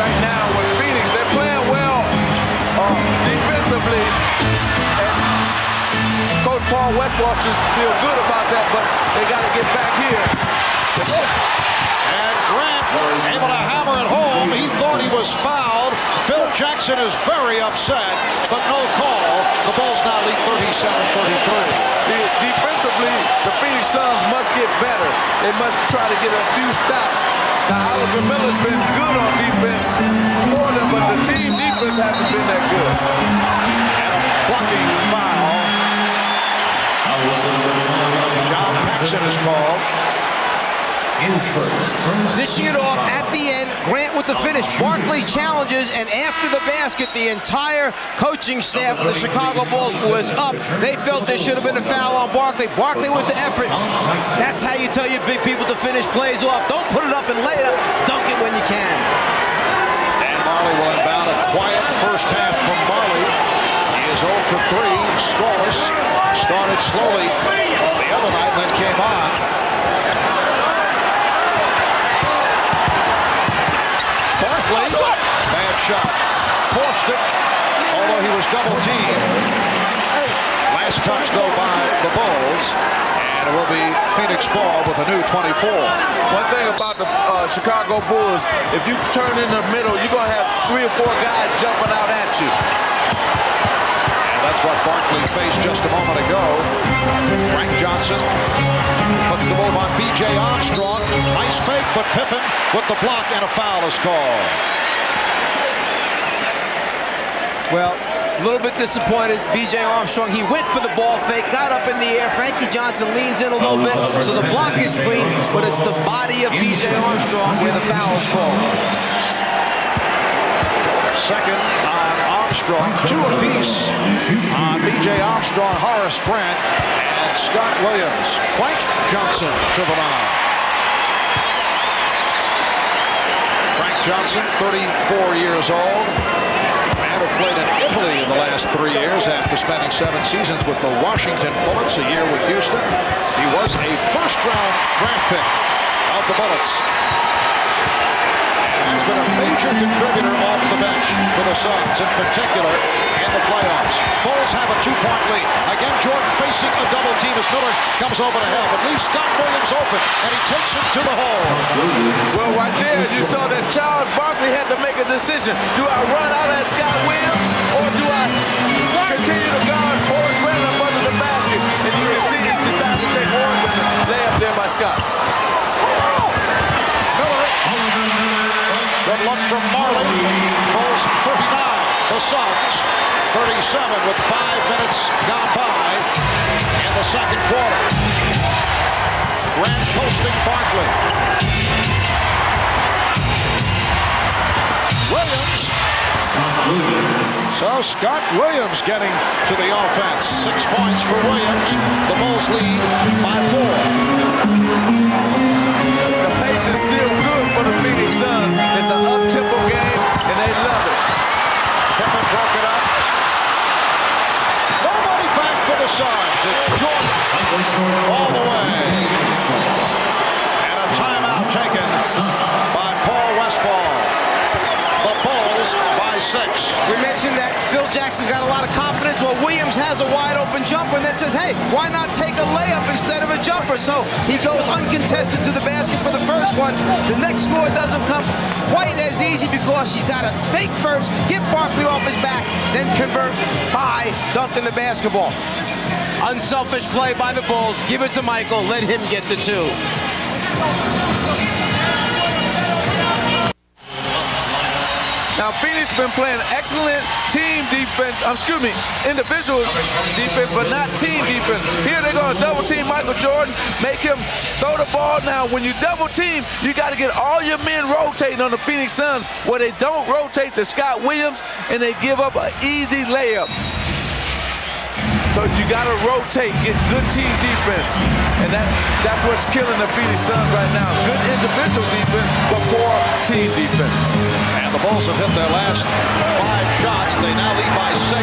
right now with Phoenix, they're playing well defensively. And Coach Paul Westphal should feel good about that, but they got to get back here. And Grant able to hammer it home. He thought he was fouled. Phil Jackson is very upset, but no call. The Bulls now lead 37-33. See, defensively, the Phoenix Suns must get better. They must try to get a few stops. Now, Oliver Miller's been good on defense for them, but the team defense hasn't been that good. And a blocking foul. John Paxson is called. This year off at the end, Grant with the finish. Barkley challenges, and after the basket, the entire coaching staff of the Chicago Bulls was up. They felt there should have been a foul on Barkley. Barkley with the effort. That's how you tell your big people to finish plays off. Don't put it up and lay it up. Dunk it when you can. And Marley will inbound. A quiet first half from Marley. He is 0 for 3, scoreless. Started slowly the other night, then came on. shot. Forced it, although he was double teamed. Last touch, though, by the Bulls. And it will be Phoenix ball with a new 24. One thing about the Chicago Bulls, if you turn in the middle, you're going to have 3 or 4 guys jumping out at you. And that's what Barkley faced just a moment ago. Frank Johnson puts the move on B.J. Armstrong. Nice fake, but Pippen with the block, and a foul is called. Well, a little bit disappointed. B.J. Armstrong, he went for the ball fake, got up in the air. Frankie Johnson leans in a little bit, so the block is clean, but it's the body of B.J. Armstrong where the foul is called. Second on Armstrong, 2 apiece on B.J. Armstrong, Horace Grant, and Scott Williams. Frank Johnson to the line. Frank Johnson, 34 years old. Who played in Italy in the last 3 years after spending 7 seasons with the Washington Bullets, a year with Houston. He was a first-round draft pick of the Bullets. And has been a major contributor off the bench for the Suns, in particular in the playoffs. Bulls have a 2-point lead. Again, Jordan facing a double team as Miller comes over to help. It leaves Scott Williams open, and he takes him to the hole. Well, right there, you saw that Charles Barkley had to make a decision. Do I run out at Scott Williams, or do I continue to guard Horace Grant up under the basket? And you can see he decided to take Horace and the layup there by Scott. Miller. Good luck from Marley. Bulls 39. The Suns 37 with 5 minutes gone by in the second quarter. Grant posting Barkley. Williams. So Scott Williams getting to the offense. 6 points for Williams. The Bulls lead by 4. The pace is still good for the Phoenix Suns. It's an up-tempo game, and they love it. Pippen broke it up. Nobody back for the Suns. It's Jordan all the way. And a timeout taken by Paul Westphal. The Bulls by 6. We mentioned that Phil Jackson's got a lot of confidence. Well, Williams has a wide open jumper and then says, hey, why not take a layup instead of a jumper? So he goes uncontested to the basket for the first one. The next score doesn't come quite as easy because he's got to fake first, get Barkley off his back, then convert by dunking the basketball. Unselfish play by the Bulls. Give it to Michael. Let him get the 2. Now, Phoenix been playing excellent team defense, individual defense, but not team defense. Here they're going to double team Michael Jordan, make him throw the ball. Now, when you double team, you got to get all your men rotating on the Phoenix Suns, where they don't rotate to Scott Williams, and they give up an easy layup. So you got to rotate, get good team defense. And that's what's killing the Phoenix Suns right now. Good individual defense, but poor team defense. And the Bulls have hit their last 5 shots. They now lead by 6.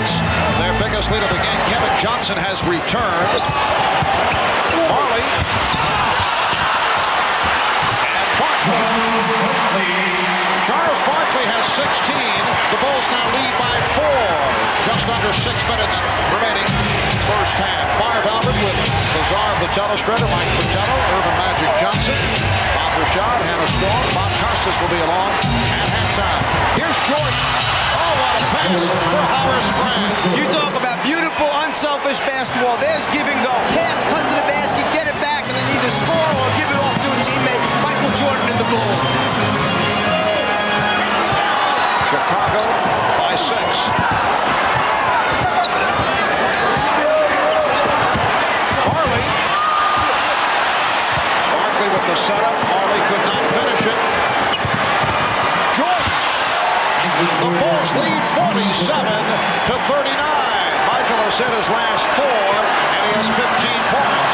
Their biggest lead of the game. Kevin Johnson has returned. Marley. And Barkley. Charles Barkley has 16. The Bulls now lead by 4. Just under 6 minutes remaining. First half. Marv Albert with the czar of the telestrator, Mike Fratello, Irvin Magic Johnson, Bob Rashad, Hannah Storm, Bob Costas will be along at halftime. Here's Jordan. Oh, what a pass for Horace Grant. You talk about beautiful, unselfish basketball. There's give and go. Pass, cut to the basket, get it back, and then either score or give it off to a teammate. Michael Jordan and the Bulls. Chicago by 6. With the setup, Marley could not finish it. Jordan. The Bulls lead 47-39. Michael has hit his last 4, and he has 15 points.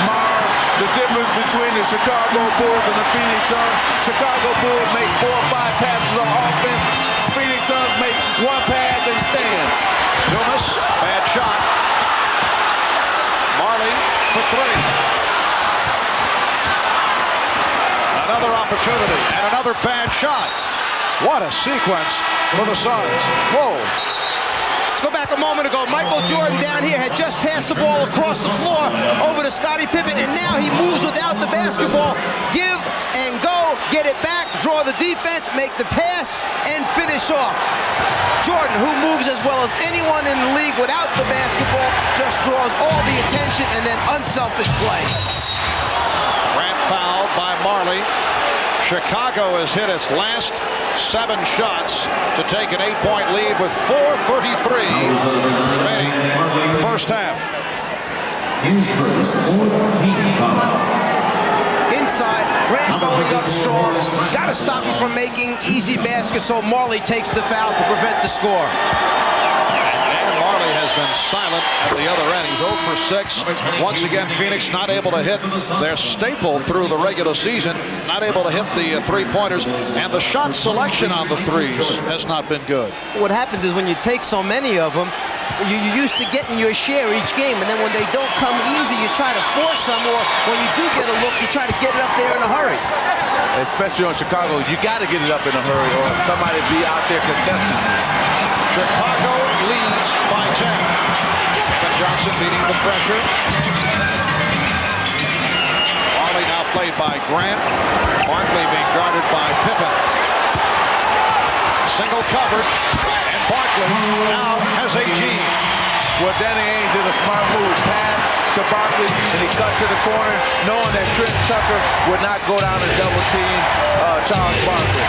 Marv, the difference between the Chicago Bulls and the Phoenix Suns, Chicago Bulls make 4 or 5 passes on offense. Phoenix Suns make 1 pass and stand. Dumas, bad shot. Marley for 3. Another opportunity and another bad shot. What a sequence for the Suns. Whoa. Let's go back a moment ago. Michael Jordan down here had just passed the ball across the floor over to Scottie Pippen, and now he moves without the basketball. Give and go, get it back, draw the defense, make the pass, and finish off. Jordan, who moves as well as anyone in the league without the basketball, just draws all the attention and then unselfish play. Grant fouled by Marley. Chicago has hit its last 7 shots to take an 8-point lead with 4:33 remaining first half. Inside, Grant going up strong. Got to stop him from making easy baskets, so Marley takes the foul to prevent the score. Marley has been silent at the other end. He's 0 for 6. Once again, Phoenix not able to hit their staple through the regular season, not able to hit the three-pointers, and the shot selection on the threes has not been good. What happens is when you take so many of them, you're used to getting your share each game, and then when they don't come easy, you try to force some, or when you do get a look, you try to get it up there in a hurry. Especially on Chicago, you got to get it up in a hurry, or somebody be out there contesting. Chicago leads by 10. Kevin Johnson beating the pressure. Marley now played by Grant. Barkley being guarded by Pippen. Single coverage, and Barkley now has 18. Well, Danny Ainge did a smart move. Pass to Barkley, and he cut to the corner, knowing that Trent Tucker would not go down and double team Charles Barkley.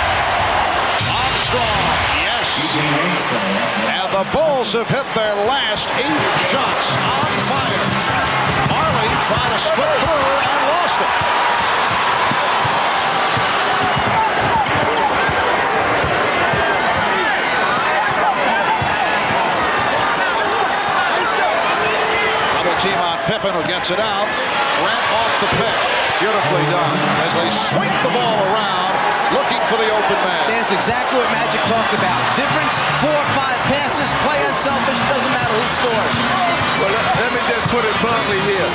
Armstrong, yes. And the Bulls have hit their last 8 shots on fire. Marley tried to slip through and lost it. Double team on Pippen, who gets it out. Grant off the pick. Beautifully done as they swing the ball around, looking for the open man. That's exactly what Magic talked about. Difference, 4 or 5 passes, play unselfish, it doesn't matter who scores. Well, let me just put it bluntly here.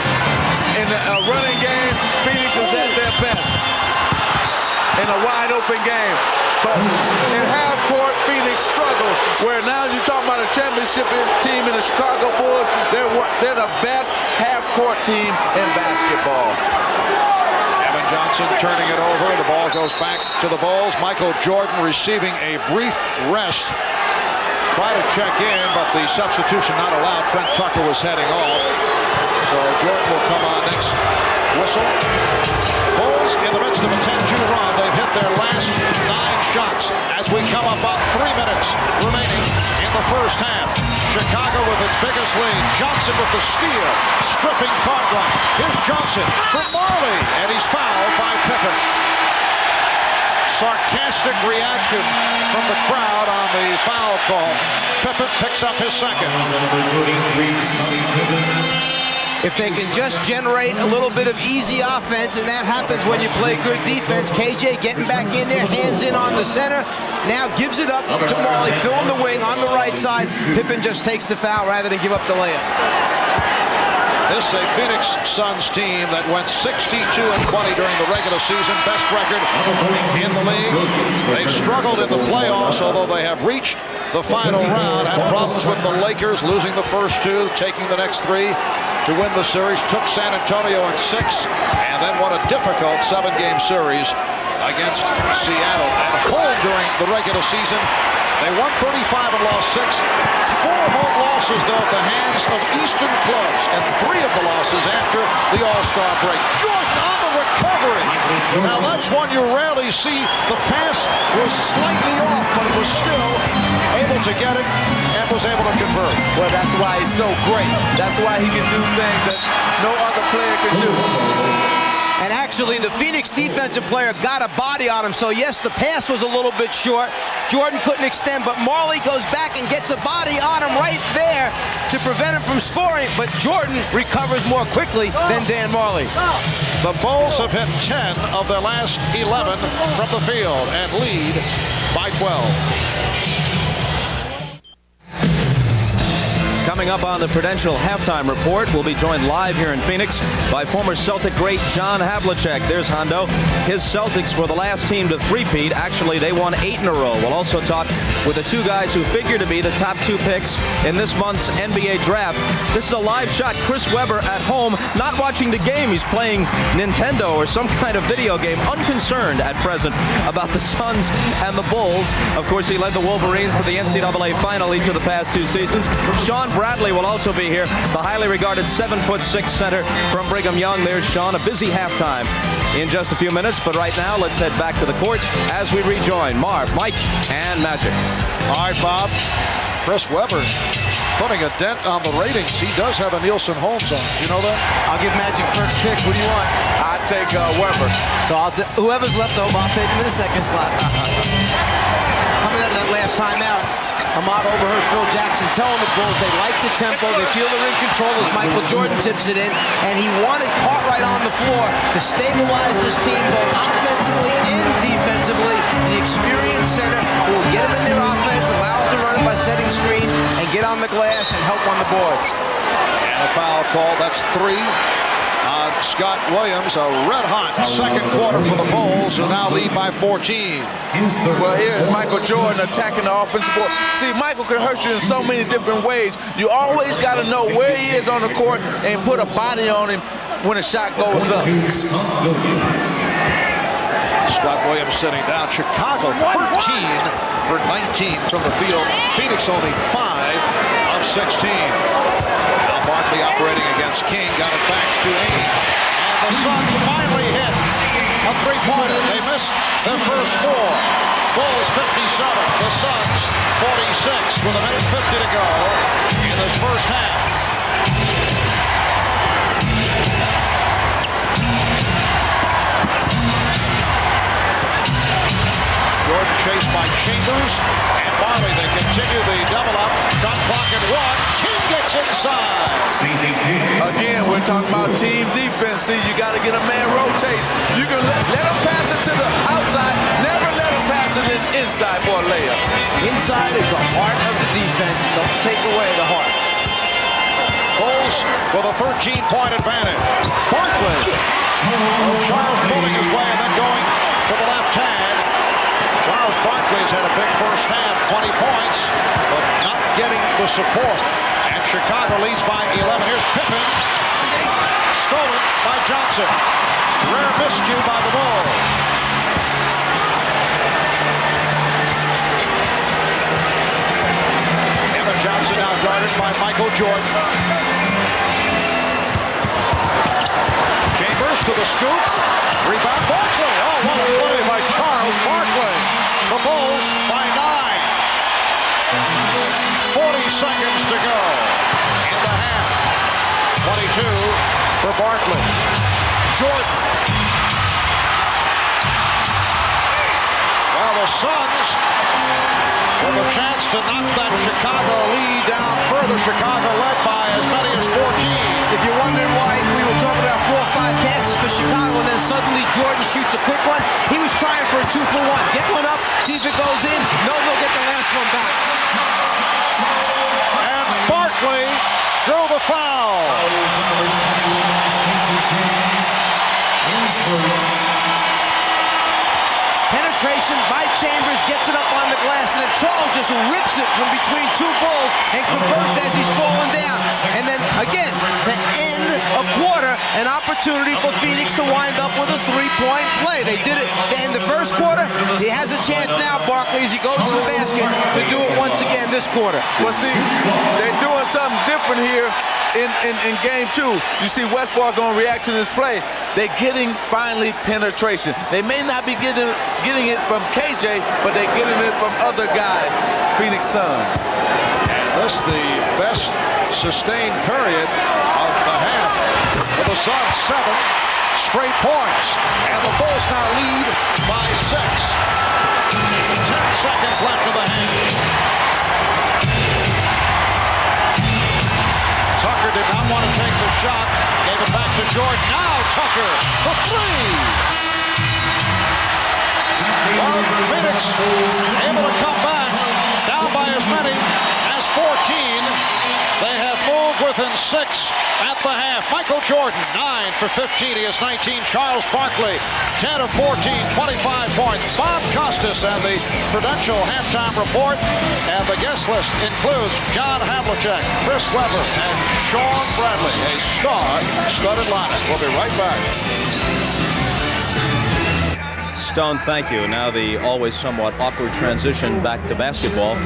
In a running game, Phoenix is at their best. In a wide open game. But in half court, Phoenix struggled. Where now you're talking about a championship team in the Chicago Bulls, they're the best half court team in basketball. Johnson turning it over. The ball goes back to the Bulls. Michael Jordan receiving a brief rest. Try to check in, but the substitution not allowed. Trent Tucker was heading off. So Jordan will come on next whistle. Bulls in the midst of a 10-2 run. They've hit their last 9 shots as we come up on 3 minutes remaining in the first half. Chicago with its biggest lead. Johnson with the steal, stripping Cartwright. Here's Johnson for Marley, and he's fouled by Pippen. Sarcastic reaction from the crowd on the foul call. Pippen picks up his second. If they can just generate a little bit of easy offense, and that happens when you play good defense. KJ getting back in there, hands in on the center. Now gives it up to Marley, filling the wing on the right side. Pippen just takes the foul rather than give up the layup. This is a Phoenix Suns team that went 62-20 during the regular season, best record in the league. They've struggled in the playoffs, although they have reached the final round. Had problems with the Lakers, losing the first 2, taking the next 3 to win the series. Took San Antonio in 6, and then won a difficult 7-game series against Seattle. At home during the regular season, they won 35 and lost 6. 4 home losses, though, at the hands of Eastern clubs, and 3 of the losses after the All-Star break. Jordan on the recovery. Now, that's one you rarely see. The pass was slightly off, but he was still able to get it and was able to convert. Well, that's why he's so great. That's why he can do things that no other player can do. And actually, the Phoenix defensive player got a body on him. So, yes, the pass was a little bit short. Jordan couldn't extend, but Marley goes back and gets a body on him right there to prevent him from scoring. But Jordan recovers more quickly than Dan Marley. The Bulls have hit 10 of their last 11 from the field and lead by 12. Coming up on the Prudential Halftime Report, we'll be joined live here in Phoenix by former Celtic great John Havlicek. There's Hondo. His Celtics were the last team to three-peat. Actually, they won 8 in a row. We'll also talk with the two guys who figure to be the top 2 picks in this month's NBA draft. This is a live shot. Chris Webber at home, not watching the game. He's playing Nintendo or some kind of video game, unconcerned at present about the Suns and the Bulls. Of course, he led the Wolverines to the NCAA final each of the past 2 seasons. Sean Bradley will also be here, the highly regarded 7'6" center from Brigham Young. There's Sean. A busy halftime in just a few minutes, but right now let's head back to the court as we rejoin Marv, Mike, and Magic. All right, Bob. Chris Webber putting a dent on the ratings. He does have a Nielsen Holmes on. Do you know that? I'll give Magic first pick. What do you want? I take Webber. So whoever's left over, I'll take him in the second slot. Coming out of that last timeout, Ahmad overheard Phil Jackson telling the Bulls they like the tempo, they feel they're in control as Michael Jordan tips it in, and he wanted Cartwright on the floor to stabilize this team both offensively and defensively. The experienced center who will get them in their offense, allow them to run it by setting screens, and get on the glass and help on the boards. And a foul call. That's 3 on Scott Williams. A red-hot second quarter for the Bulls, who now lead by 14. Well, here's Michael Jordan attacking the offensive board. See, Michael can hurt you in so many different ways. You always got to know where he is on the court and put a body on him when a shot goes up. Scott Williams sitting down. Chicago 13 for 19 from the field. Phoenix only 5 of 16. Now Barkley operating against King. Got it back to Ames. And the Suns finally hit a three-pointer. They missed their first 4. Bulls 57. The Suns 46 with a minute 50 to go in this first half. Jordan chased by Chambers and Barley. They continue the double up. Shot clock at 1. King gets inside. Again, we're talking about team defense. See, you got to get a man rotate. You can let him pass it to the outside. Never let him pass it inside for a layup. Inside is the heart of the defense. Don't take away the heart. Bulls with a 13-point advantage. Barkley. Charles pulling his way and then going to the left hand. Charles Barkley's had a big first half, 20 points, but not getting the support. And Chicago leads by 11. Here's Pippen. Stolen by Johnson. Rare miscue by the Bulls. Evan Johnson now guarded by Michael Jordan. Chambers to the scoop. Rebound Barkley. Oh, what a play by Charles Barkley. The Bulls by 9. 40 seconds to go in the half. 22 for Barkley. Jordan. Well, the Suns with a chance to knock that Chicago lead down further. Chicago led by as many as 14. If you're wondering why we were talking about 4 or 5 passes for Chicago and then suddenly Jordan shoots a quick one, he was trying for a 2-for-1. Get one up, see if it goes in. No, they'll get the last one back. And Barkley drew the foul. Penetration by Chambers, gets it up on the glass, and then Charles just rips it from between 2 Bulls and converts as he's falling down. And then, again, to end a quarter, an opportunity for Phoenix to wind up with a 3-point play. They did it to end the first quarter. He has a chance now, Barkley, as he goes to the basket, to do it once again this quarter. Well, see, they're doing something different here in game 2. You see Westphal going to react to this play. They're getting finally penetration. They may not be getting it from KJ, but they're getting it from other guys, Phoenix Suns. And this the best sustained period of the half for the Suns. 7 straight points. And the Bulls now lead by 6. 10 seconds left of the half. Tucker did not want to take the shot. Gave it back to Jordan. Now Tucker for 3. Well, Phoenix able to come back down by as many as 14. They have at the half. Michael Jordan, 9 for 15. He has 19. Charles Barkley, 10 of 14, 25 points. Bob Costas and the Prudential halftime report. And the guest list includes John Havlicek, Chris Webber, and Shawn Bradley. A star-studded lineup. We'll be right back. Stone, thank you. Now the always somewhat awkward transition back to basketball.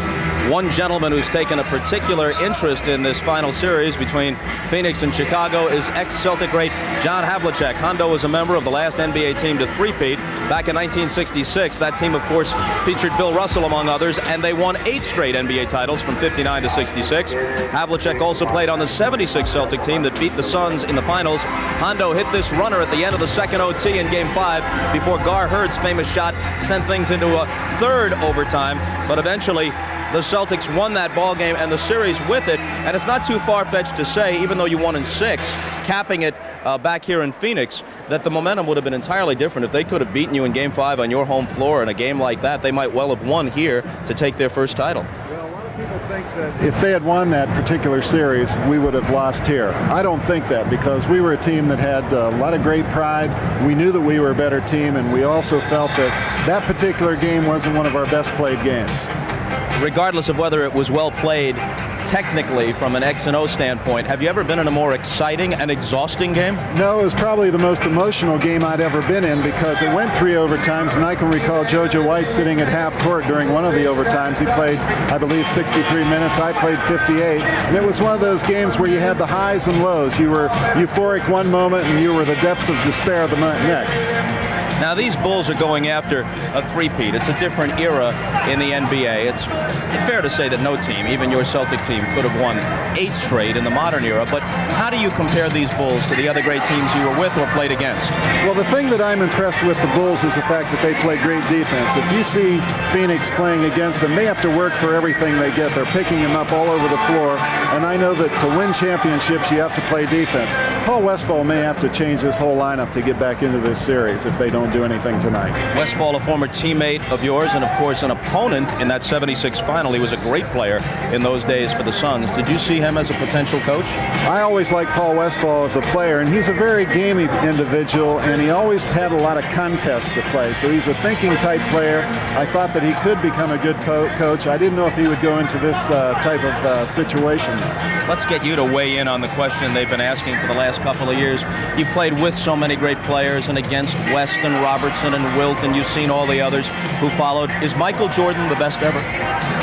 One gentleman who's taken a particular interest in this final series between Phoenix and Chicago is ex-Celtic great John Havlicek. Hondo was a member of the last NBA team to three-peat back in 1966. That team, of course, featured Bill Russell, among others, and they won 8 straight NBA titles from 59 to 66. Havlicek also played on the 76 Celtic team that beat the Suns in the finals. Hondo hit this runner at the end of the second OT in Game 5 before Gar Hurd's famous shot sent things into a third overtime, but eventually the Celtics won that ball game and the series with it, and it's not too far-fetched to say, even though you won in 6, capping it back here in Phoenix, that the momentum would have been entirely different. If they could have beaten you in Game 5 on your home floor in a game like that, they might well have won here to take their first title. People think that if they had won that particular series, we would have lost here. I don't think that, because we were a team that had a lot of great pride. We knew that we were a better team, and we also felt that that particular game wasn't one of our best played games. Regardless of whether it was well played technically from an X and O standpoint, have you ever been in a more exciting and exhausting game? No, it was probably the most emotional game I'd ever been in, because it went 3 overtimes, and I can recall JoJo White sitting at half court during one of the overtimes. He played, I believe, 63 minutes. I played 58, and it was one of those games where you had the highs and lows. You were euphoric one moment, and you were the depths of despair the next. Now, these Bulls are going after a three-peat. It's a different era in the NBA. It's fair to say that no team, even your Celtic team, could have won 8 straight in the modern era. But how do you compare these Bulls to the other great teams you were with or played against? Well, the thing that I'm impressed with the Bulls is the fact that they play great defense. If you see Phoenix playing against them, they have to work for everything they get. They're picking them up all over the floor. And I know that to win championships, you have to play defense. Paul Westphal may have to change this whole lineup to get back into this series if they don't do anything tonight. Westphal, a former teammate of yours and, of course, an opponent in that 76 final. He was a great player in those days for the Suns. Did you see him as a potential coach? I always liked Paul Westphal as a player, and he's a very gamey individual, and he always had a lot of contests to play. So he's a thinking-type player. I thought that he could become a good coach. I didn't know if he would go into this type of situation. Let's get you to weigh in on the question they've been asking for the last couple of years. You played with so many great players and against West and Robertson and Wilt, and you've seen all the others who followed. Is Michael Jordan the best ever?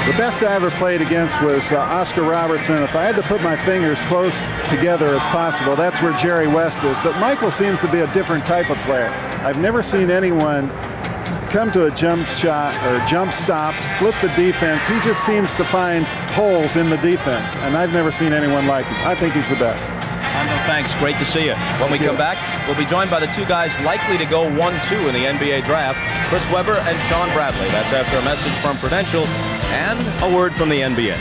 The best I ever played against was Oscar Robertson. If I had to put my fingers close together as possible, that's where Jerry West is. But Michael seems to be a different type of player. I've never seen anyone come to a jump shot or jump stop, split the defense. He just seems to find holes in the defense, and I've never seen anyone like him. I think he's the best. Hondo, thanks. Great to see you. When we come back, we'll be joined by the 2 guys likely to go 1-2 in the NBA draft, Chris Webber and Shawn Bradley. That's after a message from Prudential and a word from the NBA.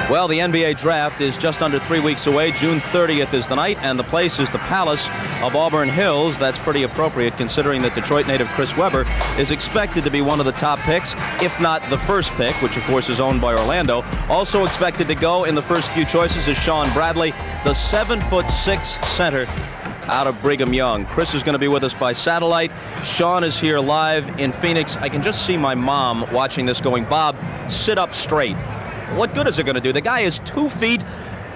Well, the NBA draft is just under 3 weeks away. June 30th is the night, and the place is the Palace of Auburn Hills. That's pretty appropriate considering that Detroit native Chris Webber is expected to be one of the top picks, if not the first pick, which of course is owned by Orlando. Also expected to go in the first few choices is Shawn Bradley, the 7'6" center out of Brigham Young. Chris is going to be with us by satellite. Shawn is here live in Phoenix. I can just see my mom watching this going, Bob, sit up straight. What good is it going to do? The guy is 2 feet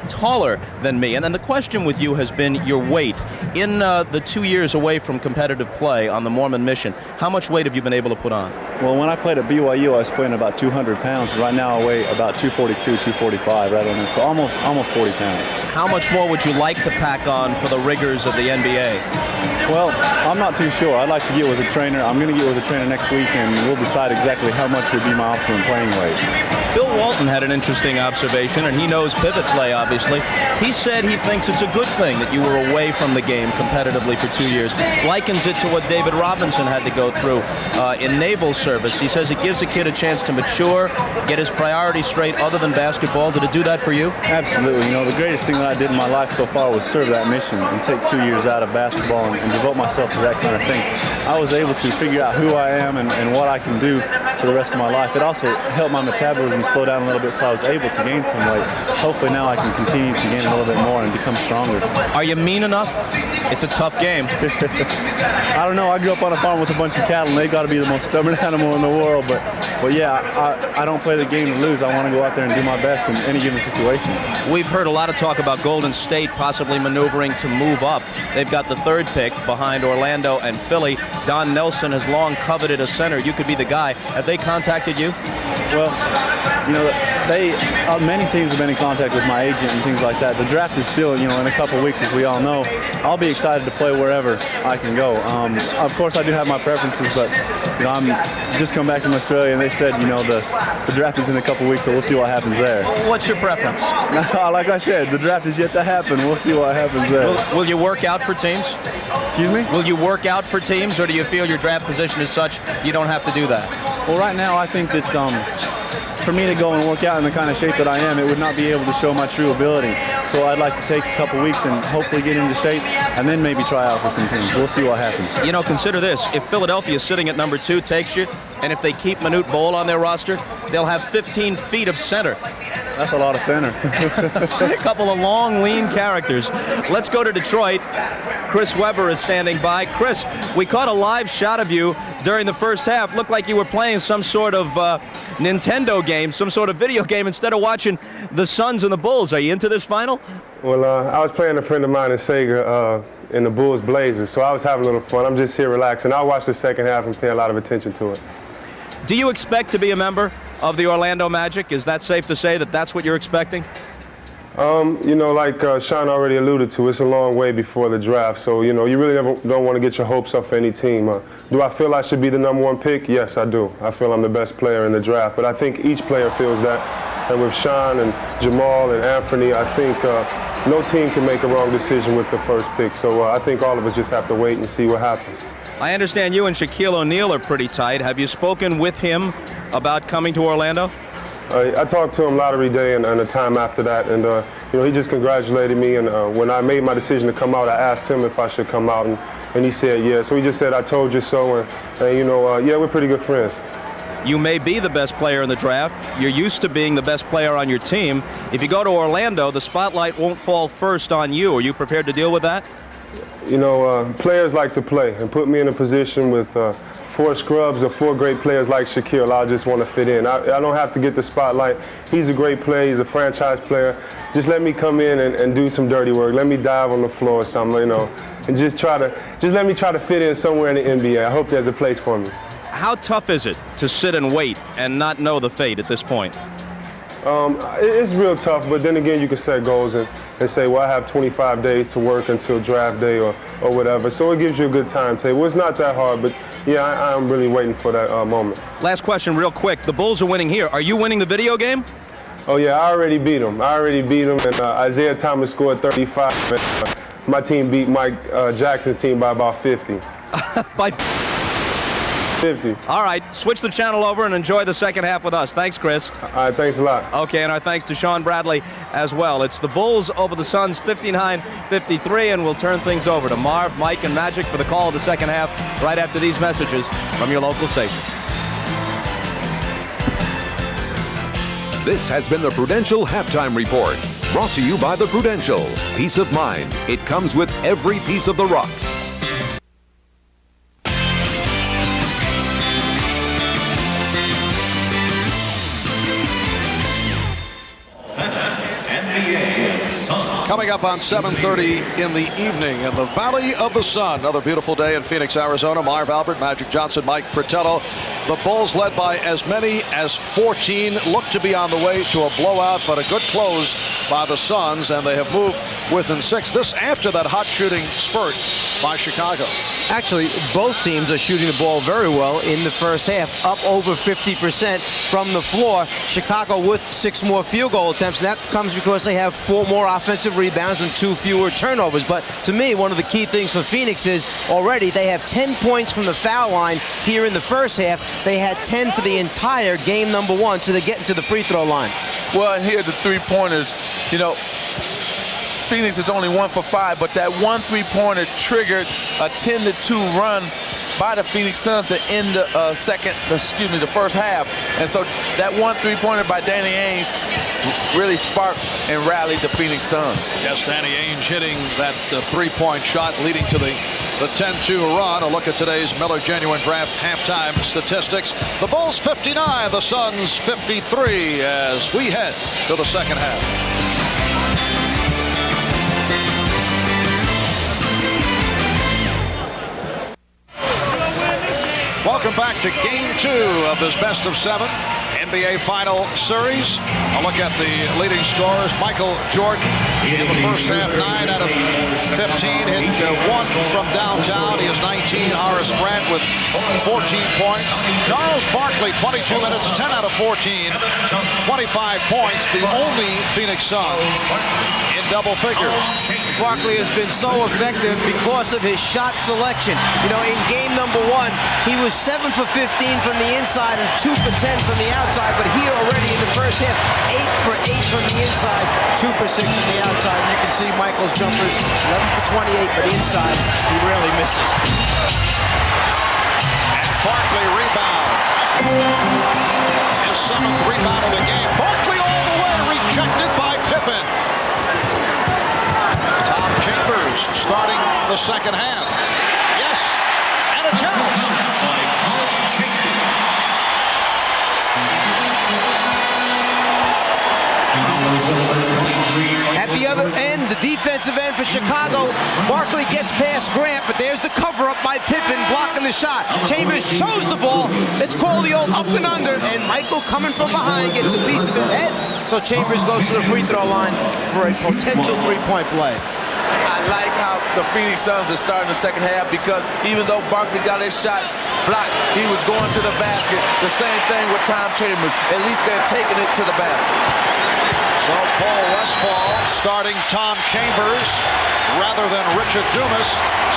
taller than me. And then the question with you has been your weight. In the 2 years away from competitive play on the Mormon mission, how much weight have you been able to put on? Well, when I played at BYU, I was playing about 200 pounds. Right now, I weigh about 242, 245, right on this. So almost 40 pounds. How much more would you like to pack on for the rigors of the NBA? Well, I'm not too sure. I'd like to get with a trainer. I'm going to get with a trainer next week, and we'll decide exactly how much would be my optimum playing weight. Bill Walton had an interesting observation, and he knows pivot play, obviously. He said he thinks it's a good thing that you were away from the game competitively for 2 years. Likens it to what David Robinson had to go through in naval service. He says it gives a kid a chance to mature, get his priorities straight other than basketball. Did it do that for you? Absolutely. You know, the greatest thing that I did in my life so far was serve that mission and take 2 years out of basketball and devote myself to that kind of thing. I was able to figure out who I am and what I can do for the rest of my life. It also helped my metabolism slow down a little bit, so I was able to gain some weight. Hopefully now I can continue to gain a little bit more and become stronger. Are you mean enough? It's a tough game. I don't know. I grew up on a farm with a bunch of cattle, and they got to be the most stubborn animal in the world. But yeah, I don't play the game to lose. I want to go out there and do my best in any given situation. We've heard a lot of talk about Golden State possibly maneuvering to move up. They've got the 3rd pick behind Orlando and Philly. Don Nelson has long coveted a center. You could be the guy. Have they contacted you? Well, you know, many teams have been in contact with my agent and things like that. The draft is still, you know, in a couple of weeks, as we all know. I'll be excited to play wherever I can go. Of course, I do have my preferences, but you know, I'm just come back from Australia, and they said, you know, the draft is in a couple of weeks, so we'll see what happens there. What's your preference? Like I said, the draft is yet to happen. We'll see what happens there. Will you work out for teams? Excuse me? Will you work out for teams, or do you feel your draft position is such you don't have to do that? Well, right now, I think that for me to go and work out in the kind of shape that I am, it would not be able to show my true ability. So I'd like to take a couple weeks and hopefully get into shape and then maybe try out for some teams. We'll see what happens. You know, consider this. If Philadelphia sitting at number 2 takes you, and if they keep Manute Bol on their roster, they'll have 15 feet of center. That's a lot of center. A couple of long, lean characters. Let's go to Detroit. Chris Webber is standing by. Chris, we caught a live shot of you during the first half. Looked like you were playing some sort of Nintendo game, some sort of video game, instead of watching the Suns and the Bulls. Are you into this final? Well, I was playing a friend of mine in Sega in the Bulls Blazers, so I was having a little fun. I'm just here relaxing. I'll watch the second half and pay a lot of attention to it. Do you expect to be a member of the Orlando Magic? Is that safe to say that that's what you're expecting? You know, like Sean already alluded to, it's a long way before the draft, so, you know, you really don't want to get your hopes up for any team. Do I feel I should be the #1 pick? Yes, I do. I feel I'm the best player in the draft, but I think each player feels that. And with Sean and Jamal and Anthony, I think no team can make a wrong decision with the first pick, so I think all of us just have to wait and see what happens. I understand you and Shaquille O'Neal are pretty tight. Have you spoken with him about coming to Orlando? I talked to him lottery day and the time after that, and you know, he just congratulated me. And when I made my decision to come out, I asked him if I should come out, and he said yeah. So he just said, "I told you so," and you know, yeah, we're pretty good friends. You may be the best player in the draft. You're used to being the best player on your team. If you go to Orlando, the spotlight won't fall first on you. Are you prepared to deal with that? You know, players like to play, and put me in a position with 4 scrubs or 4 great players like Shaquille. I just want to fit in. I don't have to get the spotlight. He's a great player. He's a franchise player. Just let me come in and do some dirty work. Let me dive on the floor or something, you know, and just let me try to fit in somewhere in the NBA. I hope there's a place for me. How tough is it to sit and wait and not know the fate at this point? It's real tough, but then again, you can set goals and say, well, I have 25 days to work until draft day or whatever. So it gives you a good timetable. It's not that hard, but yeah, I'm really waiting for that moment. Last question real quick. The Bulls are winning here. Are you winning the video game? Oh, yeah, I already beat them. And Isaiah Thomas scored 35. And, my team beat Mike Jackson's team by about 50. By 50. All right, switch the channel over and enjoy the second half with us. Thanks, Chris. All right, thanks a lot. Okay, and our thanks to Sean Bradley as well. It's the Bulls over the Suns, 59-53, and we'll turn things over to Marv, Mike, and Magic for the call of the second half right after these messages from your local station. This has been the Prudential Halftime Report, brought to you by the Prudential. Peace of mind. It comes with every piece of the rock. Coming up on 7:30 in the evening in the Valley of the Sun. Another beautiful day in Phoenix, Arizona. Marv Albert, Magic Johnson, Mike Fratello. The Bulls, led by as many as 14, look to be on the way to a blowout, but a good close by the Suns, and they have moved within 6. This after that hot shooting spurt by Chicago. Actually, both teams are shooting the ball very well in the first half, up over 50% from the floor. Chicago with 6 more field goal attempts, and that comes because they have 4 more offensive rebounds and 2 fewer turnovers. But to me, one of the key things for Phoenix is already they have 10 points from the foul line here in the first half. They had 10 for the entire game number 1, so they're getting to the free throw line. Well, and here are the three-pointers. You know, Phoenix is only 1 for 5, but that one three-pointer triggered a 10-2 run by the Phoenix Suns to end the the first half. And so that one three-pointer by Danny Ainge really sparked and rallied the Phoenix Suns. Yes, Danny Ainge hitting that three-point shot, leading to the 10-2 run. A look at today's Miller Genuine Draft halftime statistics. The Bulls 59, the Suns 53 as we head to the second half. Welcome back to Game 2 of this best of 7 NBA Final Series. A look at the leading scorers. Michael Jordan in the first half, 9 out of 15. Hit 1 from downtown. He is 19. Horace Grant with 14 points. Charles Barkley, 22 minutes, 10 out of 14. 25 points. The only Phoenix Suns in double figures. Barkley has been so effective because of his shot selection. You know, in game number 1, he was 7 for 15 from the inside and 2 for 10 from the outside. But here already in the first half, 8 for 8 from the inside, 2 for 6 from the outside. And you can see Michael's jumpers, 11 for 28, but inside, he rarely misses. And Barkley rebound. His 7th rebound of the game. Barkley all the way, rejected by Pippen. Tom Chambers starting the second half. Yes, and it counts. At the other end, the defensive end for Chicago, Barkley gets past Grant, but there's the cover-up by Pippen blocking the shot. Chambers shows the ball. It's called the old up and under, and Michael coming from behind gets a piece of his head. So Chambers goes to the free throw line for a potential three-point play. I like how the Phoenix Suns are starting the second half because even though Barkley got his shot blocked, he was going to the basket. The same thing with Tom Chambers. At least they're taking it to the basket. So Paul Westphal starting Tom Chambers rather than Richard Dumas.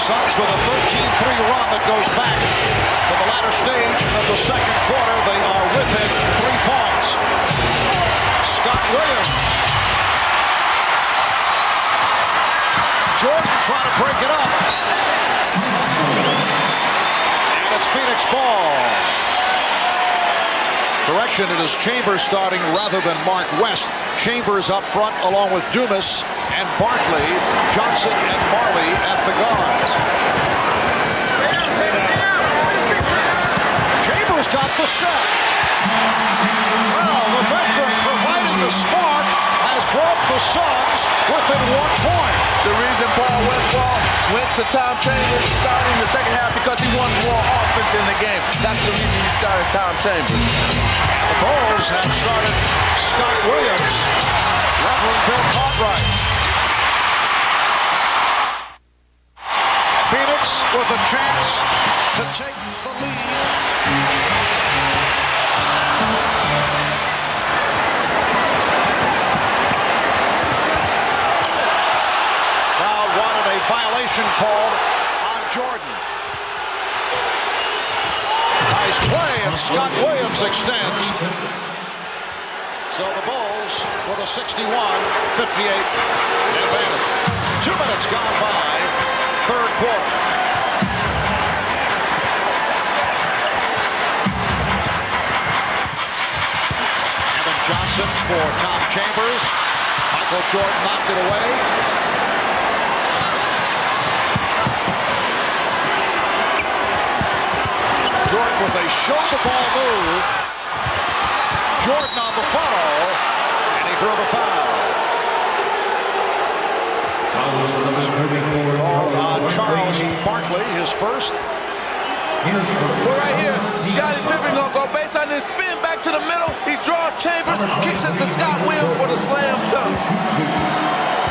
Suns with a 13-3 run that goes back to the latter stage of the second quarter. They are within 3 points. Scott Williams. Jordan trying to break it up. And it's Phoenix ball. Correction, it is Chambers starting rather than Mark West. Chambers up front along with Dumas and Barkley, Johnson and Marley at the guards. Chambers got the step. Well, the veteran providing the spark has brought the Suns within 1 point. The reason Paul Westphal went to Tom Chambers starting the second half because he wants more offense in the game. That's the reason he started Tom Chambers. And the Bulls have started Scott Williams, Reverend Bill Cartwright. Phoenix with a chance to take the lead. Violation called on Jordan. Nice play, and Scott Williams extends. So the Bulls with a 61-58 advantage. 2 minutes gone by, third quarter. Evan Johnson for Tom Chambers. Michael Jordan knocked it away. Jordan with a show-the-ball move. Jordan on the follow, and he drew the foul. Charles Barkley, his first. We're right here. Scottie Pippen gonna go baseline, then spin back to the middle. He draws Chambers, kicks it to Scott Williams for the slam dunk.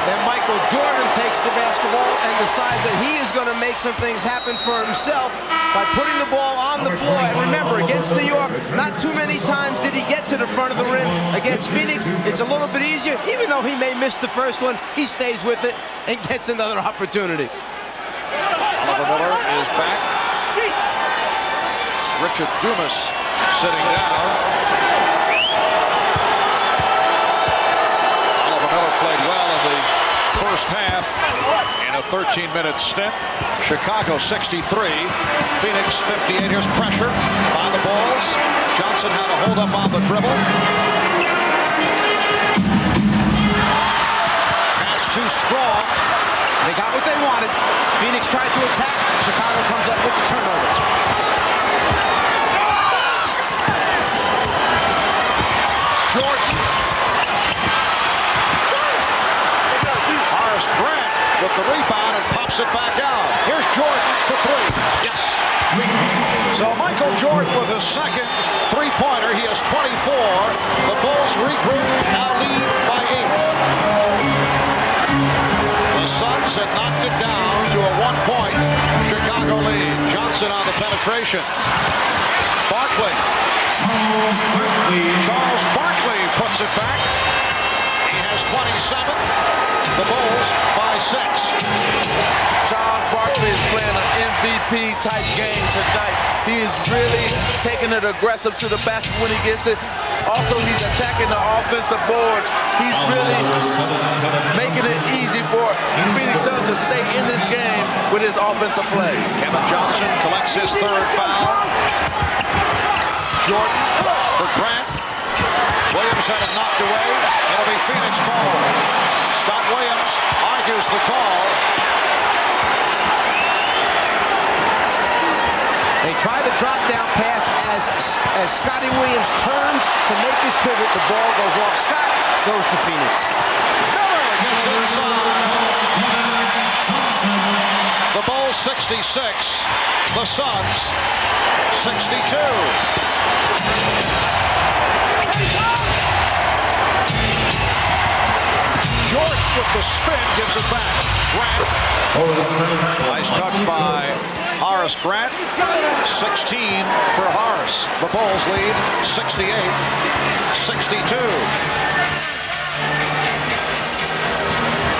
And Michael Jordan takes the basketball and decides that he is going to make some things happen for himself by putting the ball on the floor. And remember, against New York, not too many times did he get to the front of the rim. Against Phoenix, it's a little bit easier. Even though he may miss the first one, he stays with it and gets another opportunity. Oliver Miller is back. Richard Dumas sitting down. Oliver Miller played well in the first half in a 13-minute stint. Chicago 63, Phoenix 58. Here's pressure by the Bulls. Johnson had to hold up on the dribble. Pass too strong. They got what they wanted. Phoenix tried to attack. Chicago comes up with the turnover. Jordan. Horace Grant with the rebound and pops it back out. Here's Jordan for three. Yes. So Michael Jordan with his second three-pointer. He has 24. The Bulls regroup, now lead by 8. The Suns had knocked it down to a 1-point Chicago lead. Johnson on the penetration. Barkley. Charles Barkley puts it back. He has 27. The Bulls by 6. Charles Barkley is playing an MVP-type game tonight. He is really taking it aggressive to the basket when he gets it. Also, he's attacking the offensive boards. He's really making it easy for Phoenix Suns to stay in this game with his offensive play. Kevin Johnson collects his third foul. Jordan for Grant. Williams had it knocked away. It'll be Phoenix ball. Scott Williams argues the call. They try the drop-down pass as Scotty Williams turns to make his pivot. The ball goes off. Scott goes to Phoenix. Miller gets inside. The Bulls 66. The Suns 62. Jordan with the spin gives it back. Grant. Nice touch by Horace Grant. 16 for Horace. The Bulls lead 68-62.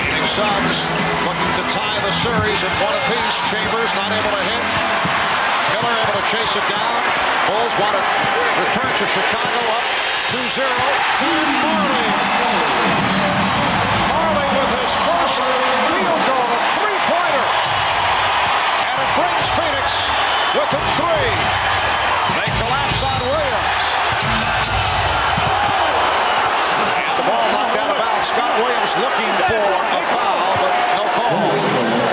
Phoenix Suns looking to tie the series at one apiece. Chambers not able to hit. Miller able to chase it down. Bulls want to return to Chicago up 2-0. Marley with his first field goal, a three-pointer. And it brings Phoenix within 3. They collapse on Williams. And the ball knocked out of bounds. Scott Williams looking for a foul, but no call.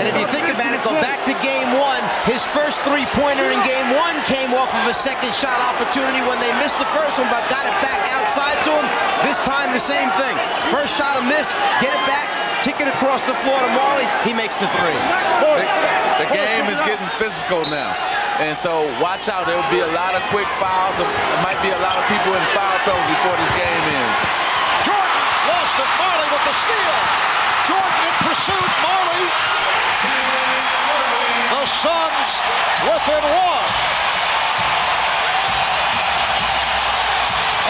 And if you think about it, go back to game 1. His first three-pointer in game 1 came off of a second shot opportunity when they missed the first one, but got it back outside to him. This time, the same thing. First shot a miss, get it back, kick it across the floor to Marley. He makes the 3. The game is getting physical now. And so watch out. There will be a lot of quick fouls. There might be a lot of people in foul trouble before this game ends. Jordan lost it. Marley with the steal. Jordan in pursuit. Marley. The Suns within 1.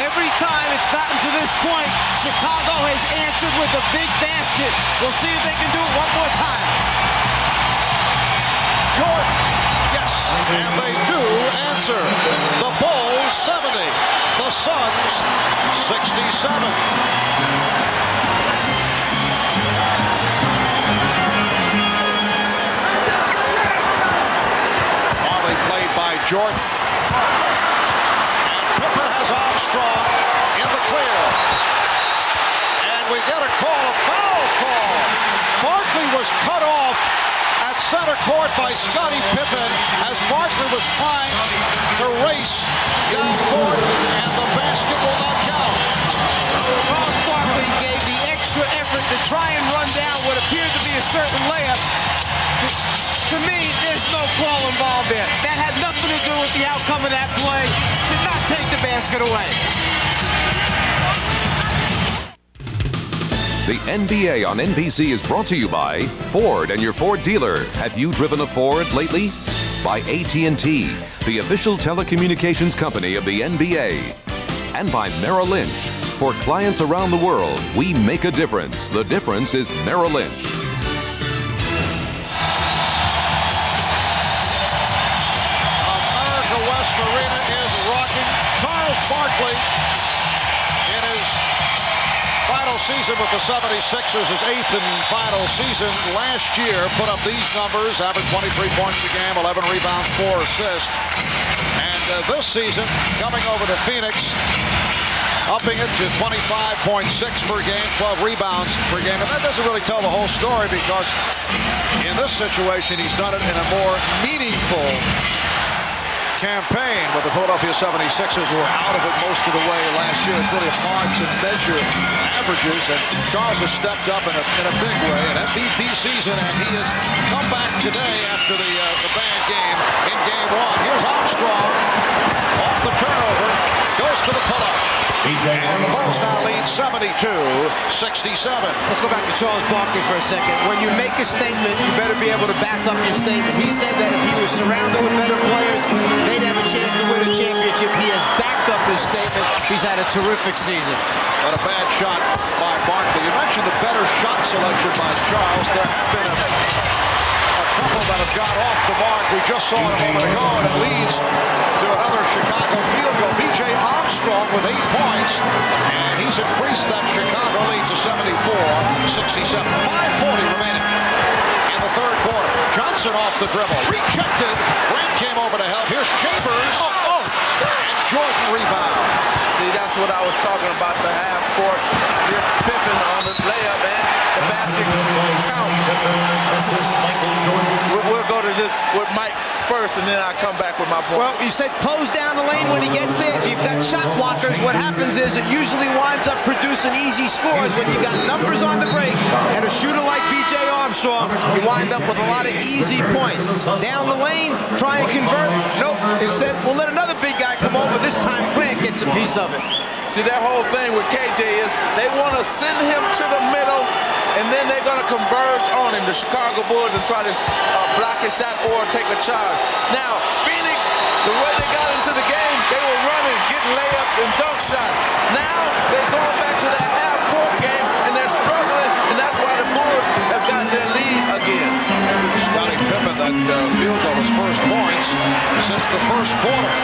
Every time it's gotten to this point, Chicago has answered with a big basket. We'll see if they can do it one more time. Jordan, yes, and they do answer. The Bulls 70, the Suns 67. Played by Jordan. And Pippen has Armstrong in the clear. And we get a call, a fouls call. Barkley was cut off at center court by Scottie Pippen as Barkley was trying to race down court, and the basket will not count. Charles Barkley gave the extra effort to try and run down what appeared to be a certain layup. To me, there's no call involved there. That had nothing to do with the outcome of that play. Should not take the basket away. The NBA on NBC is brought to you by Ford and your Ford dealer. Have you driven a Ford lately? By AT&T, the official telecommunications company of the NBA. And by Merrill Lynch. For clients around the world, we make a difference. The difference is Merrill Lynch. America West Arena is rocking. Charles Barkley in his final season with the 76ers, his 8th and final season last year, put up these numbers, averaged 23 points a game, 11 rebounds, 4 assists. And this season, coming over to Phoenix, upping it to 25.6 per game, 12 rebounds per game. And that doesn't really tell the whole story, because in this situation, he's done it in a more meaningful campaign with the Philadelphia 76ers, who were out of it most of the way last year. It's really hard to measure averages, and Charles has stepped up in a big way, an MVP season, and he has come back today after the bad game in Game 1. Here's Armstrong off the turnover, goes to the pull-up. And the Bulls now lead 72-67. Let's go back to Charles Barkley for a second. When you make a statement, you better be able to back up your statement. He said that if he was surrounded with better players, they'd have a chance to win a championship. He has backed up his statement. He's had a terrific season. But a bad shot by Barkley. You mentioned the better shot selection by Charles. There have been a couple that have got off the mark. We just saw it a moment ago, and it leads to another Chicago field goal. B.J. Armstrong with 8 points, and he's increased that Chicago lead to 74-67. 5:40 remaining in the third quarter. Johnson off the dribble, rejected. Grant came over to help. Here's Chambers, and Jordan rebounds. See, that's what I was talking about, the half court. Here's Pippen on the layup, and the basket counts. We'll go to this with Mike first, and then I'll come back with my point. Well, you said close down the lane when he gets there. If you've got shot blockers, what happens is it usually winds up producing easy scores. When you've got numbers on the break and a shooter like B.J. Armstrong, you wind up with a lot of easy points. Down the lane, try and convert. Nope. Instead, we'll let another big guy come over. This time, Grant gets a piece of it. See, their whole thing with KJ is they want to send him to the middle, and then they're going to converge on him, the Chicago Bulls, and try to block his shot or take a charge. Now, Phoenix, the way they got into the game, they were running, getting layups and dunk shots. Now, they're going back to that half-court game, and they're struggling, and that's why the Bulls have gotten their lead again. Scottie Pippen, that field goal, his first points since the first quarter.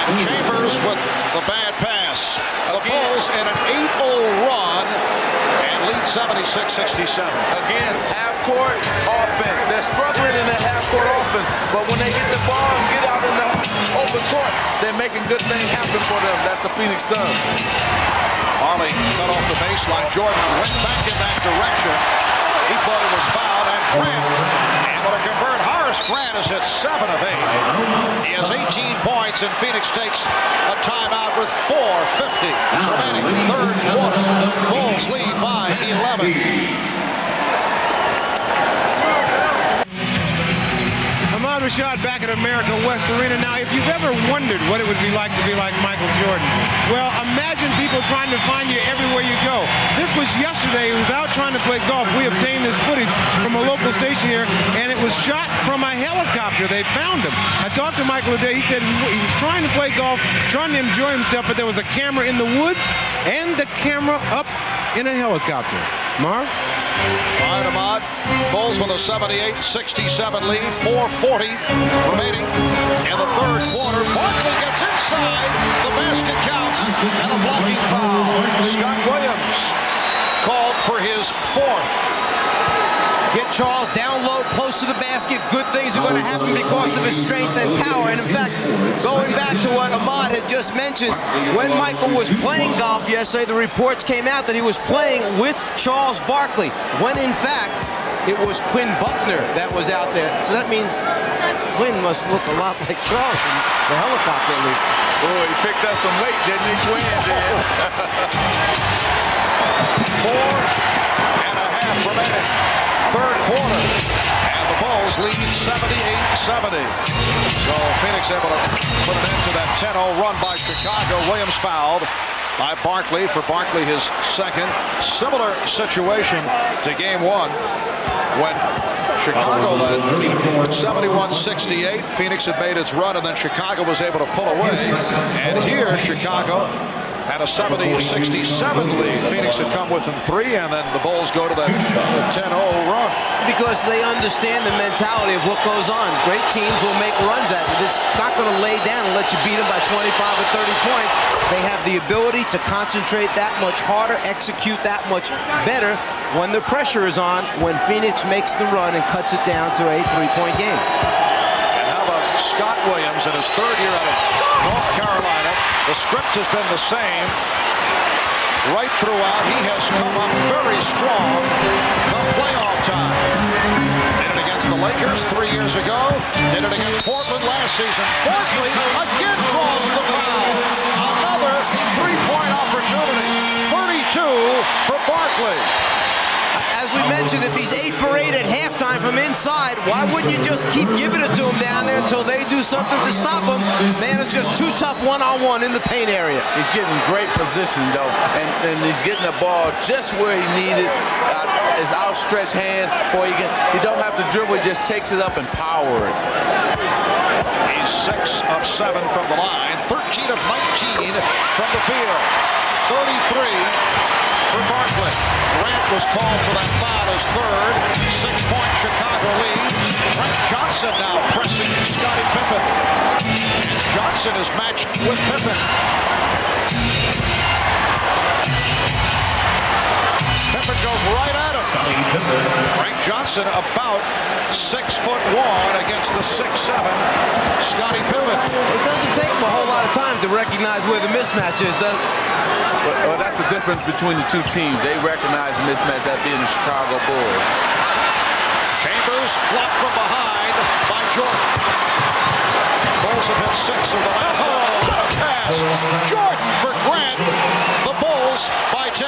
And Chambers with the bad pass. The Bulls in an 8-0 run and lead 76-67. Again, half-court offense. They're struggling in the half-court offense, but when they get the ball and get out in the open court, they're making good things happen for them. That's the Phoenix Suns. Harley cut off the baseline. Jordan went back in that direction. He thought it was fouled, and Grant able to convert. Horace Grant has hit 7 of 8. He has 18 points, and Phoenix takes a timeout with 4:50 remaining. Third quarter. Bulls lead by 11. Ahmad Rashad back at America West Arena. Now, if you've ever wondered what it would be like to be like Michael Jordan, well, imagine people trying to find you everywhere you go. This was yesterday. He was out trying to play golf. We obtained this footage from a local station here, and it was shot from a helicopter. They found him. I talked to Michael today. He said he was trying to play golf, trying to enjoy himself, but there was a camera in the woods and a camera up in a helicopter. Marv? All right, Ahmad. Bulls with a 78-67 lead. 4:40 remaining in the third quarter. Barkley gets inside. The basket counts. And a blocking foul. Scott Williams called for his 4th. Get Charles down low, close to the basket. Good things are going to happen because of his strength and power. And in fact, going back to what Ahmad had just mentioned, when Michael was playing golf yesterday, the reports came out that he was playing with Charles Barkley, when in fact, it was Quinn Buckner that was out there. So that means Quinn must look a lot like Charles from the helicopter at least. Oh, he picked up some weight, didn't he? Quinn did. 4.5 remaining. Third quarter, and the Bulls lead 78-70. So Phoenix able to put an end to that 10-0 run by Chicago. Williams fouled by Barkley. For Barkley, his second. Similar situation to game one when Chicago led 71-68. Phoenix had made its run, and then Chicago was able to pull away. And here, Chicago had a 70-67 lead. Phoenix had come within 3, and then the Bulls go to that 10-0 run. Because they understand the mentality of what goes on. Great teams will make runs at it. It's not going to lay down and let you beat them by 25 or 30 points. They have the ability to concentrate that much harder, execute that much better when the pressure is on, when Phoenix makes the run and cuts it down to a 3-point game. And how about Scott Williams in his third year out of North Carolina? The script has been the same right throughout. He has come up very strong come playoff time. Did it against the Lakers 3 years ago. Did it against Portland last season. Barkley again draws the foul. Another 3-point opportunity. 32 for Barkley. As we mentioned, if he's 8 for 8 at halftime from inside, why wouldn't you just keep giving it to him down there until they do something to stop him? Man, it's just too tough one-on-one in the paint area. He's getting great position, though, and he's getting the ball just where he needed. His outstretched hand, boy, he don't have to dribble, he just takes it up and power it. He's 6 of 7 from the line, 13 of 19 from the field, 33 for Barkley. Grant was called for that foul, his third. 6-point Chicago lead. Frank Johnson now pressing Scottie Pippen. And Johnson is matched with Pippen. Pippen goes right at him. Frank Johnson about 6'1" against the 6'7" Scottie Pippen. It doesn't take him a whole lot of time to recognize where the mismatch is, does it? Well, that's the difference between the two teams. They recognize the mismatch, that being the Chicago Bulls. Chambers blocked from behind by Jordan. Bulls have hit 6 of the last 7. Pass. Jordan for Grant. The Bulls by 10.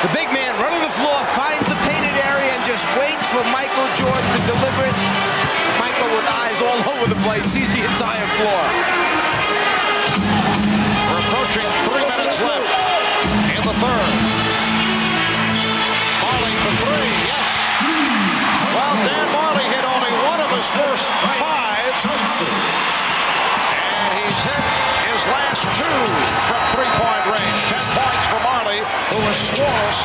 The big man running the floor, finds the painted area, and just waits for Michael Jordan to deliver it. Michael with eyes all over the place, sees the entire floor. We're approaching 3 minutes left in the third. Marley for 3, yes. Well, Dan Marley hit only one of his first 5. And he's hit his last 2 from 3-point range. 10 points for Marley, who was scoreless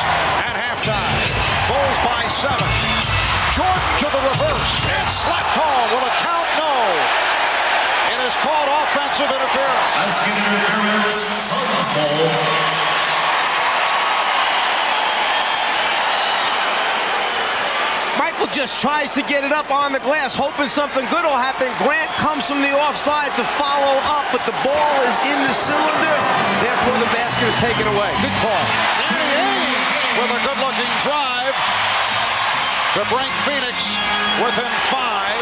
at halftime. Bulls by 7. Jordan to the reverse and slapped home. Will it count? No. It is called offensive interference. Michael just tries to get it up on the glass, hoping something good will happen. Grant comes from the offside to follow up, but the ball is in the cylinder. Therefore, the basket is taken away. Good call. Danny Ainge with a good-looking drive to bring Phoenix within 5.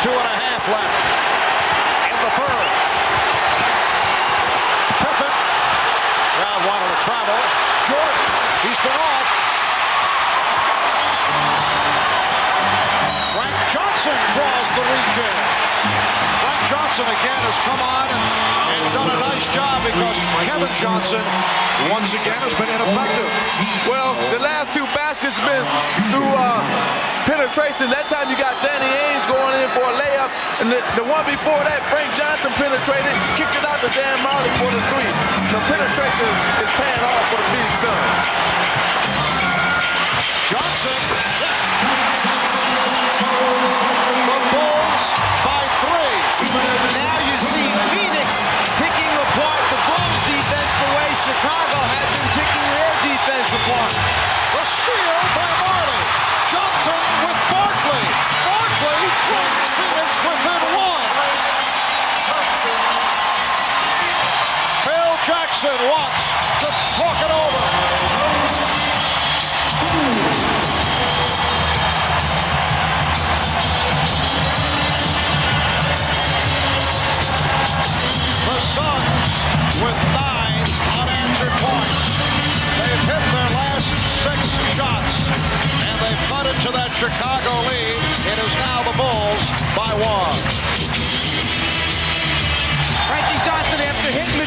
2.5 left in the third. Pippen. Crowd wanted to travel. Jordan. He's been off. Frank Johnson draws the reach in. Frank Johnson again has come on and done a nice job because Kevin Johnson once again has been ineffective. Well, the last 2 baskets have been through penetration. That time you got Danny Ainge going in for a layup, and the one before that, Frank Johnson penetrated, kicked it out to Dan Marley for the 3. So penetration is paying off for the Phoenix Suns. Johnson, the Bulls by 3. Now you see Phoenix picking apart the Bulls defense the way Chicago had been picking their defense apart. The steal by Marley. Johnson with Barkley. Barkley brings Phoenix within 1. Phil Jackson wants to talk it over. The Suns with 9 unanswered points. They've hit their last 6 shots, and they've cut into that Chicago lead. It is now the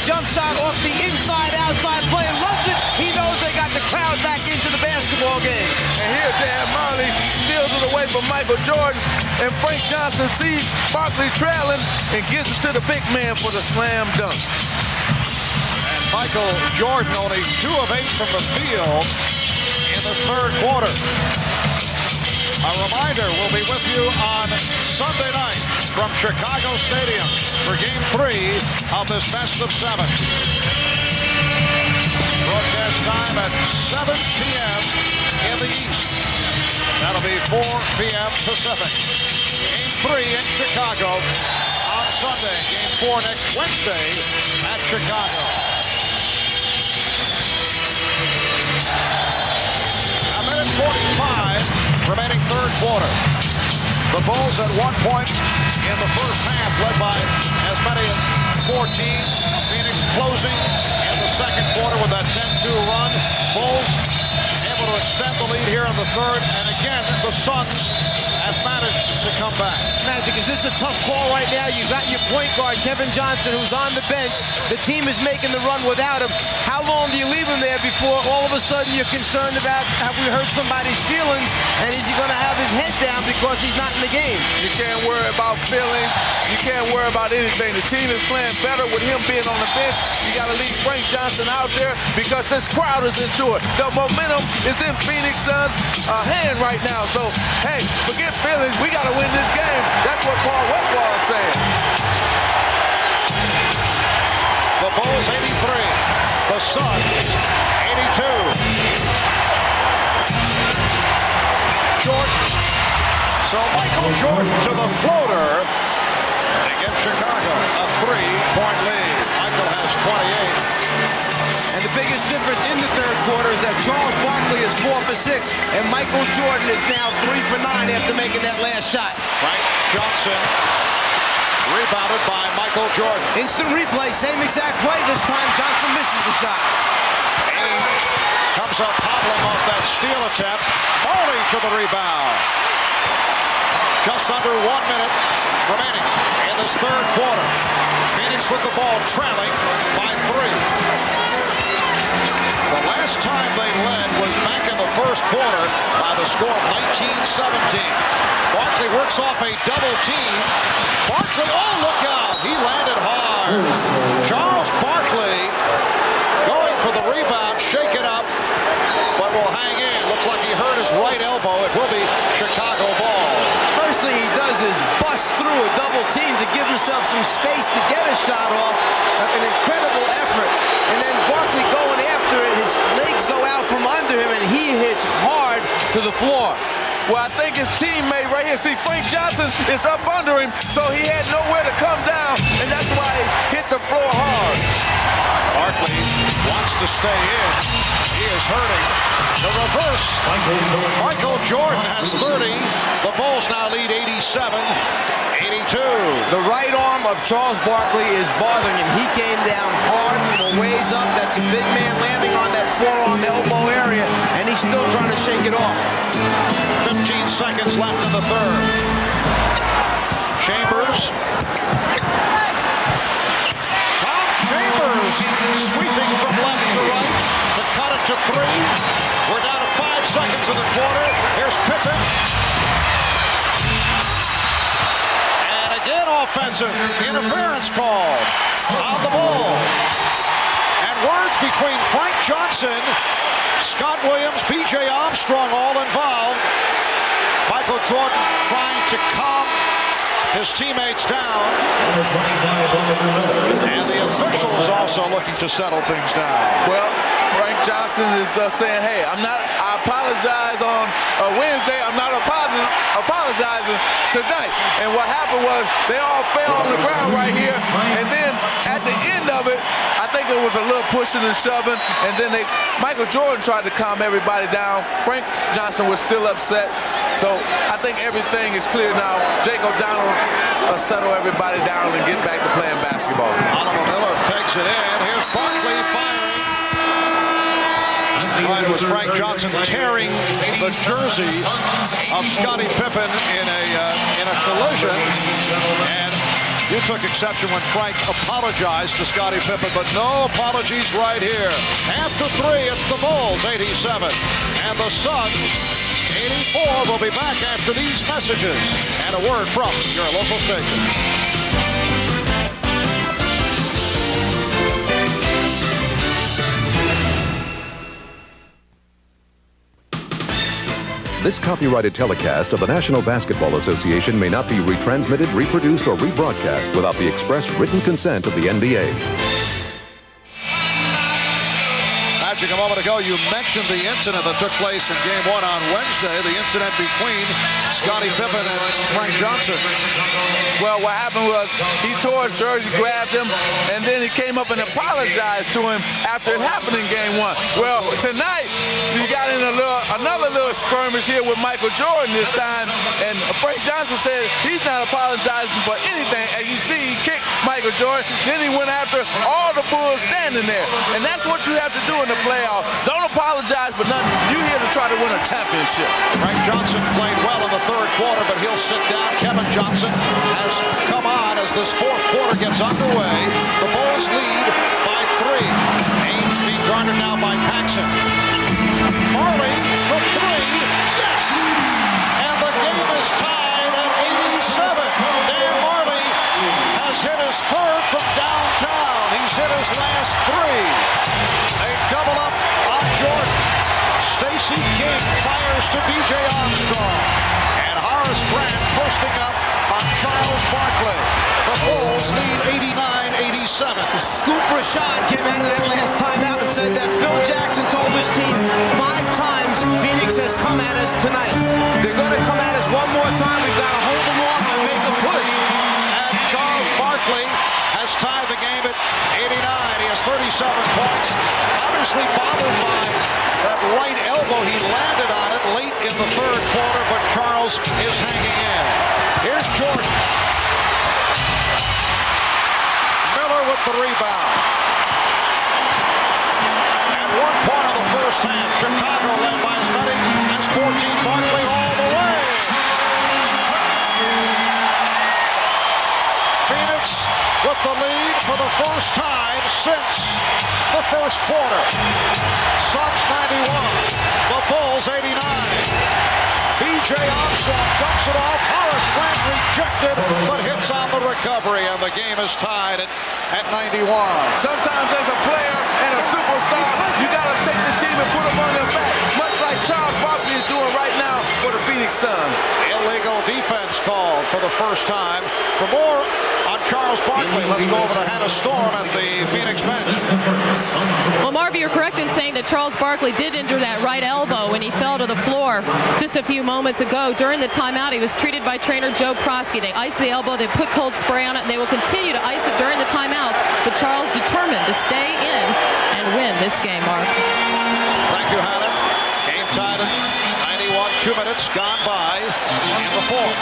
jump shot off the inside-outside play and runs it. He knows they got the crowd back into the basketball game. And here's Dan Marley, steals it away from Michael Jordan, and Frank Johnson sees Barkley trailing and gives it to the big man for the slam dunk. And Michael Jordan only 2 of 8 from the field in this third quarter. A reminder, we'll be with you on Sunday night from Chicago Stadium for Game 3 of this best of 7. Broadcast time at 7 p.m. in the East. That'll be 4 p.m. Pacific. Game 3 in Chicago on Sunday. Game 4 next Wednesday at Chicago. A minute 45 remaining third quarter. The Bulls at one point in the first half led by as many as 14. Phoenix closing in the second quarter with that 10-2 run. Bulls able to extend the lead here in the third. And again, the Suns have managed to come back. Magic, is this a tough call right now? You've got your point guard, Kevin Johnson, who's on the bench. The team is making the run without him. How long do you leave him there before all of a sudden you're concerned about, have we hurt somebody's feelings, and is he going to have his head down because he's not in the game? You can't worry about feelings. You can't worry about anything. The team is playing better with him being on the bench. You got to leave Frank Johnson out there because this crowd is into it. The momentum is in Phoenix Suns' hand right now. So, hey, forget feelings. We got to win this game. That's what Paul Westphal is saying. The Bulls 83. The Suns 82. Jordan. So Michael Jordan to the floater against Chicago. A 3-point lead. Michael has 28. And the biggest difference in the third quarter is that Charles Barkley is 4 for 6, and Michael Jordan is now 3 for 9 after making that last shot. Frank Johnson rebounded by Michael Jordan. Instant replay, same exact play. This time Johnson misses the shot. Ainge comes up hobbling off that steal attempt. Marley to the rebound. Just under 1 minute remaining in this third quarter. Phoenix with the ball trailing by 3. The last time they led was back in the first quarter by the score of 19-17. Barkley works off a double team. Barkley, oh, look out! He landed hard. Charles Barkley going for the rebound, shake it up, but will hang in. Looks like he hurt his right elbow. It will be Chicago ball. First thing he does is bust through a double team to give himself some space to get a shot off. An incredible effort. And then Barkley going after it. His legs go out from under him, and he hits hard to the floor. Well, I think his teammate right here, see, Frank Johnson is up under him, so he had nowhere to come down, and that's why he hit the floor hard. Barkley wants to stay in. He is hurting. The reverse. Michael Jordan has 30. The Bulls now lead 87-82. The right arm of Charles Barkley is bothering him. He came down hard from a ways up. That's a big man landing on that forearm elbow area, and he's still trying to shake it off. 15 seconds left in the third. Chambers. Tom Chambers sweeping from left to right to cut it to 3. We're down to 5 seconds in the quarter. Here's Pippen. And again offensive interference call on the ball. And words between Frank Johnson, Scott Williams, B.J. Armstrong all involved. Michael Jordan trying to calm his teammates down. And the officials also looking to settle things down. Well, Frank Johnson is saying, hey, I apologize on Wednesday. I'm not apologizing tonight. And what happened was they all fell on the ground right here. And then at the end of it, I think it was a little pushing and shoving. And then Michael Jordan tried to calm everybody down. Frank Johnson was still upset. So I think everything is clear now. Jake O'Donnell will settle everybody down and get back to playing basketball. Oliver Miller pegs it in. Here's Barkley firing. It was Frank Johnson tearing the jersey of Scottie Pippen in a collision, and You took exception when Frank apologized to Scottie Pippen, but no apologies right here. After 3, it's the Bulls 87 and the Suns 84. We'll be back after these messages and a word from your local station. This copyrighted telecast of the National Basketball Association may not be retransmitted, reproduced, or rebroadcast without the express written consent of the NBA. Magic, a moment ago, you mentioned the incident that took place in Game 1 on Wednesday, the incident between Scottie Pippen and Frank Johnson. Well, what happened was he tore his jersey, grabbed him, and then he came up and apologized to him after it happened in Game 1. Well, tonight, you got in another little skirmish here with Michael Jordan this time, and Frank Johnson said he's not apologizing for anything. As you see, he kicked Michael Jordan, then he went after all the Bulls standing there. And that's what you have to do in the playoffs. Don't apologize for nothing. You're here to try to win a championship. Frank Johnson played well in the third quarter, but he'll sit down. Kevin Johnson has come on as this fourth quarter gets underway. The Bulls lead by 3. Ames being guarded now by Paxson. Marley from 3. Yes! And the game is tied at 87. Dan Marley has hit his third from downtown. He's hit his last 3. They double up on Jordan. Stacey King fires to B.J. Armstrong. And Horace Grant posting up on Charles Barkley. The Bulls lead 89-87. Scoop Rashad came out of that last timeout and said that Phil Jackson told his team 5 times Phoenix has come at us tonight. They're going to come at us one more time. We've got to hold them off and make a push. And Charles Barkley has tied the game at 89. He has 37 points. Obviously bothered by that right elbow. He landed on it late in the third quarter, but Charles is hanging in. Here's Jordan. Miller with the rebound. At one point of the first half, Chicago led by as many as 14. Barkley all the way. Phoenix with the lead for the first time since the first quarter. Suns 91, the Bulls 89. B.J. Armstrong dumps it off. Horace Grant rejected, but hits on the recovery, and the game is tied at 91. Sometimes as a player and a superstar, you got to take the team and put them on their back, much like Charles Barkley is doing right now for the Phoenix Suns. Illegal defense called for the first time. For more on Charles Barkley, let's go over to Hannah Storm at the Phoenix bench. Well, Marv, you're correct in saying that Charles Barkley did injure that right elbow when he fell to the floor just a few moments ago. During the timeout, he was treated by trainer Joe Prosky. They iced the elbow, they put cold spray on it, and they will continue to ice it during the timeouts. But Charles determined to stay in and win this game, Marv. Thank you, Hannah. Game tied at 91, 2 minutes gone by in the fourth.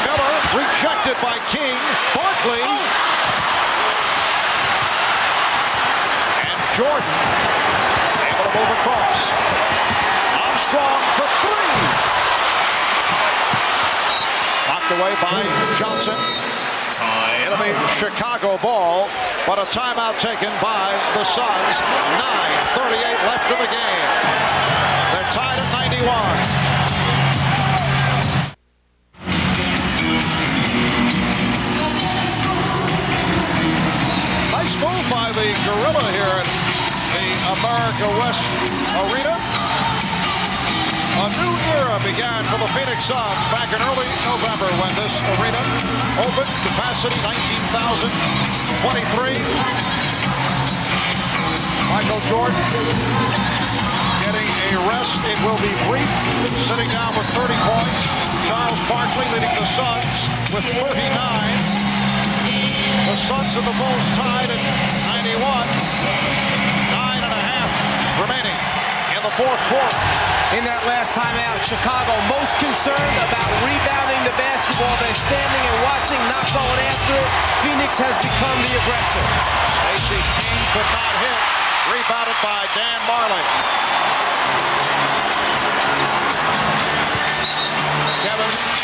Miller rejected by King. Barkley. And Jordan able to move across. Armstrong for 3. Knocked away by Johnson. It'll be Chicago ball, but a timeout taken by the Suns. 9:38 left in the game. They're tied at 91. Nice move by the Gorilla here at the America West Arena. A new era began for the Phoenix Suns back in early November when this arena opened. Capacity 19,023. Michael Jordan getting a rest. It will be brief. Sitting down with 30 points. Charles Barkley leading the Suns with 39. The Suns and the Bulls tied at 91. 9.5 remaining in the fourth quarter. In that last timeout, Chicago most concerned about rebounding the basketball. They're standing and watching, not going after it. Phoenix has become the aggressor. Stacey King could not hit. Rebounded by Dan Marley.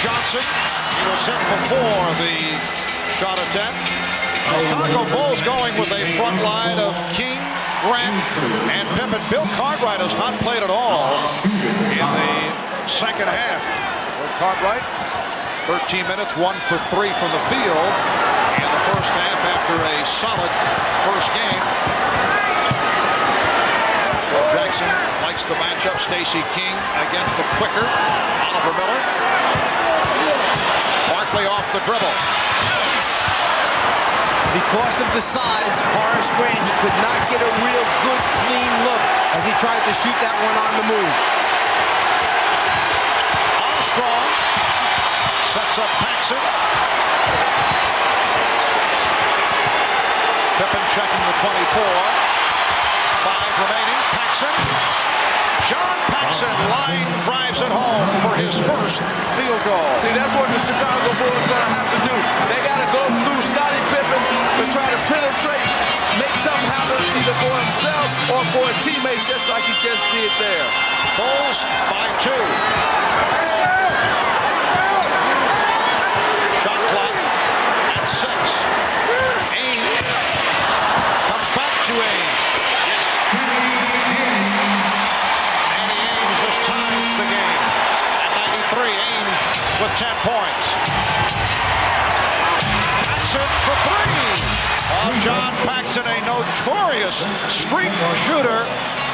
Johnson, he was hit before the shot attempt. Chicago Bulls going with a front line of King, Grant, and Pippen. Bill Cartwright has not played at all in the second half. Bill Cartwright, 13 minutes, 1 for 3 from the field in the first half after a solid first game. Phil Jackson likes the matchup. Stacey King against the quicker Oliver Miller. Barkley off the dribble. Because of the size of Horace Grant, he could not get a real good, clean look as he tried to shoot that one on the move. Armstrong sets up Paxson. Pippen checking the 24. 5 remaining. Paxson. John Paxson line drives it home for his first field goal. See, that's what the Chicago Bulls are going to have to do. They got to go through Scottie Pippen to try to penetrate, make something happen either for himself or for a teammate, just like he just did there. Bulls by 2. Shot clock at 6. Ainge comes back to Ainge. Yes. Danny Ainge has tied the game at 93. Ainge with 10 points. Paxson for 3. John Paxson, a notorious street shooter,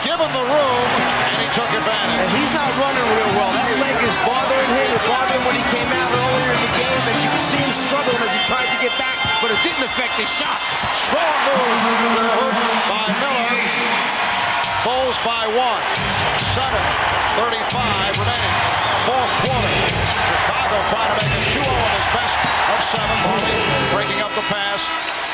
given the room, and he took advantage. And he's not running real well. That leg is bothering him. It bothered him when he came out earlier in the game, and you could see him struggling as he tried to get back, but it didn't affect his shot. Strong move to the hook by Miller. Bulls by 1. 7:35 remaining. Fourth quarter. Chicago trying to make it 2-0 in his best of 7. Marley breaking up the pass,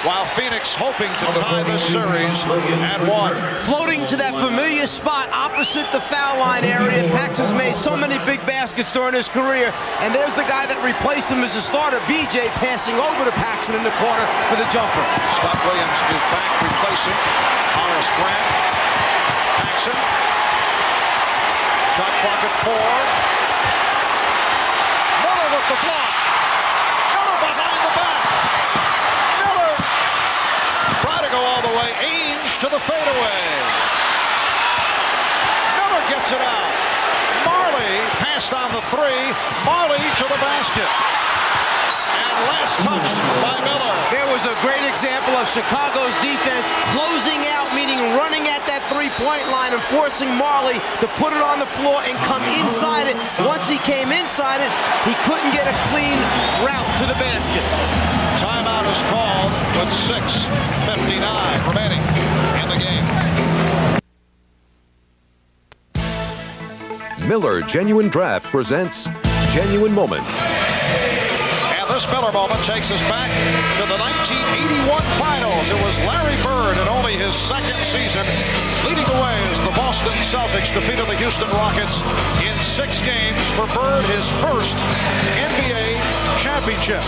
while Phoenix hoping to tie this series at 1. Floating to that familiar spot opposite the foul line area. Paxson's made so many big baskets during his career, and there's the guy that replaced him as a starter, BJ, passing over to Paxson in the corner for the jumper. Scott Williams is back replacing Horace Grant. Paxson. Shot clock at 4. Miller with the block. Miller behind the back. Miller try to go all the way. Ainge to the fadeaway. Miller gets it out. Marley passed on the 3. Marley to the basket. And last touched by Miller. There was a great example of Chicago's defense closing out, meaning running at that three-point line and forcing Marley to put it on the floor and come inside it. Once he came inside it, he couldn't get a clean route to the basket. Timeout is called with 6:59 remaining in the game. Miller Genuine Draft presents Genuine Moments. And this Miller moment takes us back to the 1981 finals. It was Larry Bird in only his second season leading the way as the Boston Celtics defeated the Houston Rockets in 6 games for Bird, his first NBA championship.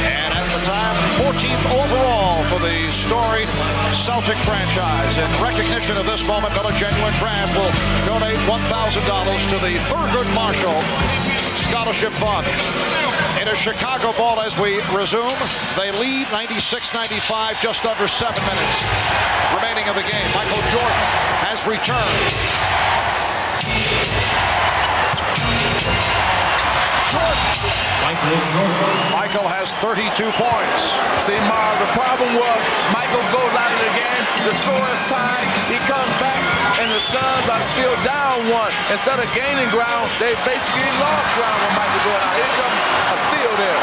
And at the time, 14th overall for the storied Celtic franchise. In recognition of this moment, Miller Genuine Draft will donate $1,000 to the Thurgood Marshall Scholarship Fund. It is Chicago ball as we resume. They lead 96-95, just under 7 minutes remaining of the game. Michael Jordan has returned. Michael has 32 points. See, Marv, the problem was Michael goes out of the game, the score is tied, he comes back, and the Suns are still down 1. Instead of gaining ground, they basically lost ground when Michael goes out. Here comes a steal there.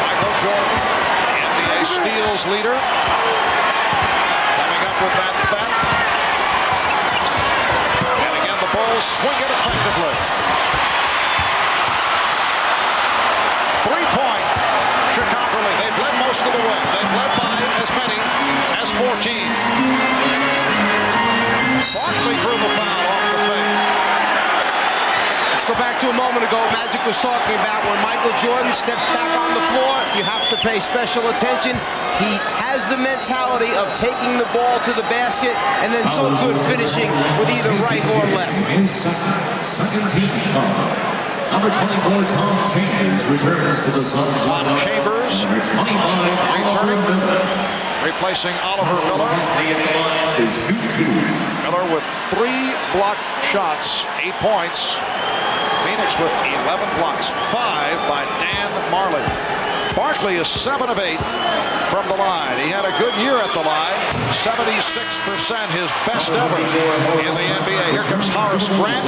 Michael Jordan, NBA steals leader, coming up with that bet. And again, the Bulls swing it effectively. 3-point Chicago lead. They've led most of the way. They've led by as many as 14. Barkley drew the foul off the fake. Let's go back to a moment ago Magic was talking about when Michael Jordan steps back on the floor. you have to pay special attention. He has the mentality of taking the ball to the basket and then so good finishing with either right or left. Second team number 24, Tom Chambers, returns to the Suns. Tom Chambers, replacing Oliver Miller. Miller with 3 block shots, 8 points. Phoenix with 11 blocks, 5 by Dan Marley. Barkley is 7 of 8 from the line. He had a good year at the line, 76%, his best ever in the NBA. Here comes Horace Grant,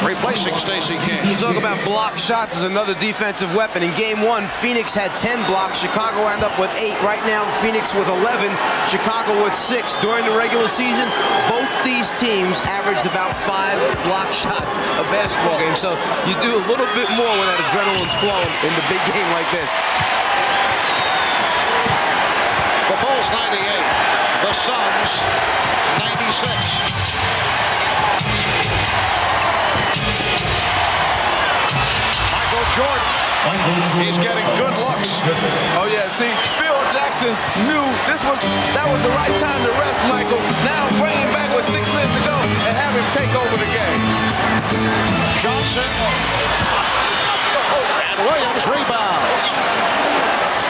replacing Stacey King. You talk about block shots as another defensive weapon. In game 1, Phoenix had 10 blocks. Chicago ended up with 8. Right now, Phoenix with 11, Chicago with 6. During the regular season, both these teams averaged about 5 block shots a basketball game. So you do a little bit more when that adrenaline's flowing in the big game like this. The Bulls 98, the Suns 96. Michael Jordan, he's getting good looks. Oh yeah, see, Phil Jackson knew that was the right time to rest Michael. Now bring him back with 6 minutes to go and have him take over the game. Johnson and Williams rebound.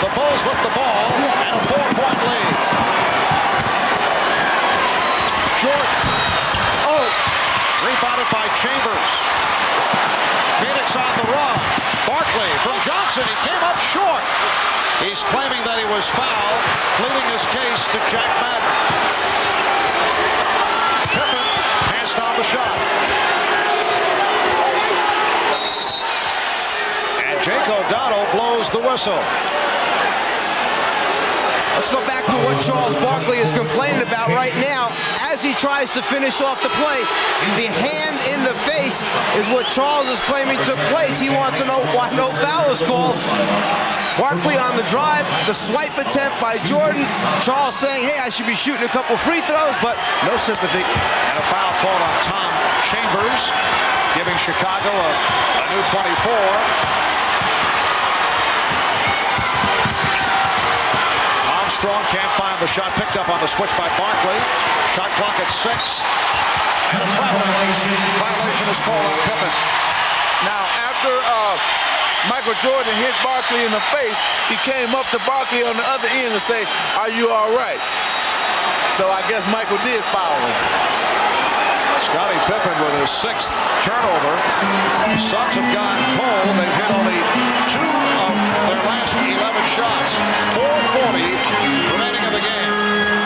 The Bulls with the ball and a 4-point lead. Jordan, rebounded by Chambers. Phoenix on the run. Barkley from Johnson, he came up short. He's claiming that he was fouled, pleading his case to Jack Madden. Pippen passed on the shot. And Jake O'Donnell blows the whistle. Let's go back to what Charles Barkley is complaining about right now as he tries to finish off the play. The hand in the face is what Charles is claiming took place. He wants to know why no foul is called. Barkley on the drive, the swipe attempt by Jordan. Charles saying, hey, I should be shooting a couple free throws, but no sympathy. And a foul called on Tom Chambers, giving Chicago a new 24. Armstrong can't find the shot, picked up on the switch by Barkley. Shot clock at 6. And a violation is called on Pippen. Now, after Michael Jordan hit Barkley in the face, he came up to Barkley on the other end and say, are you all right? So I guess Michael did foul him. Scottie Pippen with his 6th turnover. The Suns have gone cold. They've hit only 2 of their last 11 shots. 4:40 remaining in the game.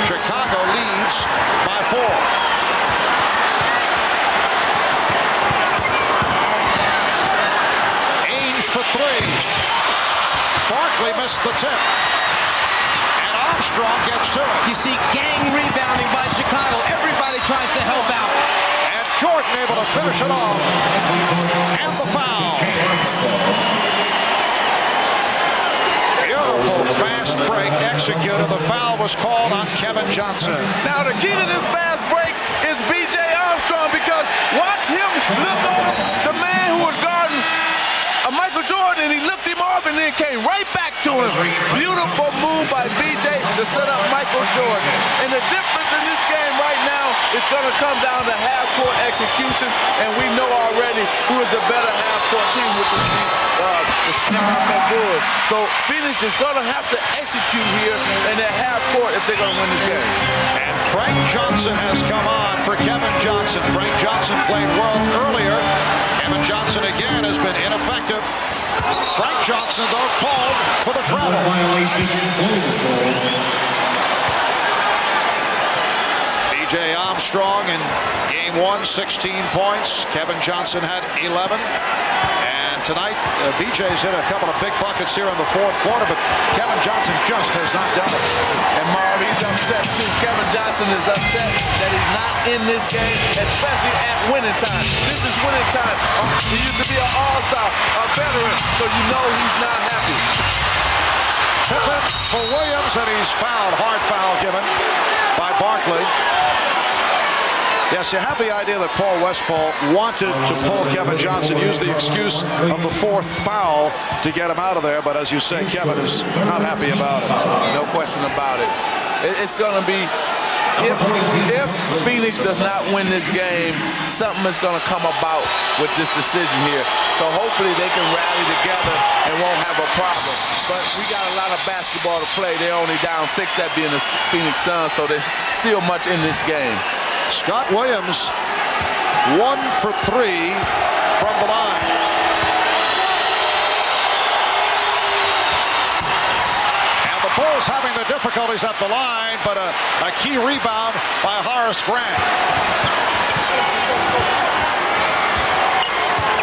Chicago leads by 4. Ainge for 3. Barkley missed the tip. And Armstrong gets to it. You see gang rebounding by Chicago. Everybody tries to help out. And Jordan able to finish it off. And the foul. Beautiful fast break executed. The foul was called on Kevin Johnson. Now the key to this fast break is B.J. Armstrong, because watch him look on the man who was guarding Michael Jordan, and he looked him off and then came right back to him. Beautiful move by B.J. to set up Michael Jordan. And the difference in this game right now is going to come down to half-court execution, and we know already who is the better half-court team, which is the Chicago Bulls. So Phoenix is going to have to execute here in that half-court if they're going to win this game. And Frank Johnson has come on for Kevin Johnson. Frank Johnson played well earlier. Kevin Johnson again has been ineffective. Frank Johnson, though, called for the travel. B.J. Armstrong in game 1, 16 points. Kevin Johnson had 11. And tonight, B.J.'s hit a couple of big buckets here in the 4th quarter, but Kevin Johnson just has not done it. And Marv, he's upset too. Kevin Johnson is upset that he's not in this game, especially at winning time. This is winning time. He used to be an all-star, a veteran, so you know he's not happy. Pippen for Williams, and he's fouled. Hard foul given by Barkley. Yes, you have the idea that Paul Westphal wanted to pull Kevin Johnson, use the excuse of the 4th foul to get him out of there, but as you say, Kevin is not happy about it. No question about it. It's going to be, if Phoenix does not win this game, something is going to come about with this decision here. So hopefully they can rally together and won't have a problem. But we got a lot of basketball to play. They're only down 6, that being the Phoenix Suns, so there's still much in this game. Scott Williams, 1 for 3 from the line. And the Bulls having the difficulties at the line, but a key rebound by Horace Grant.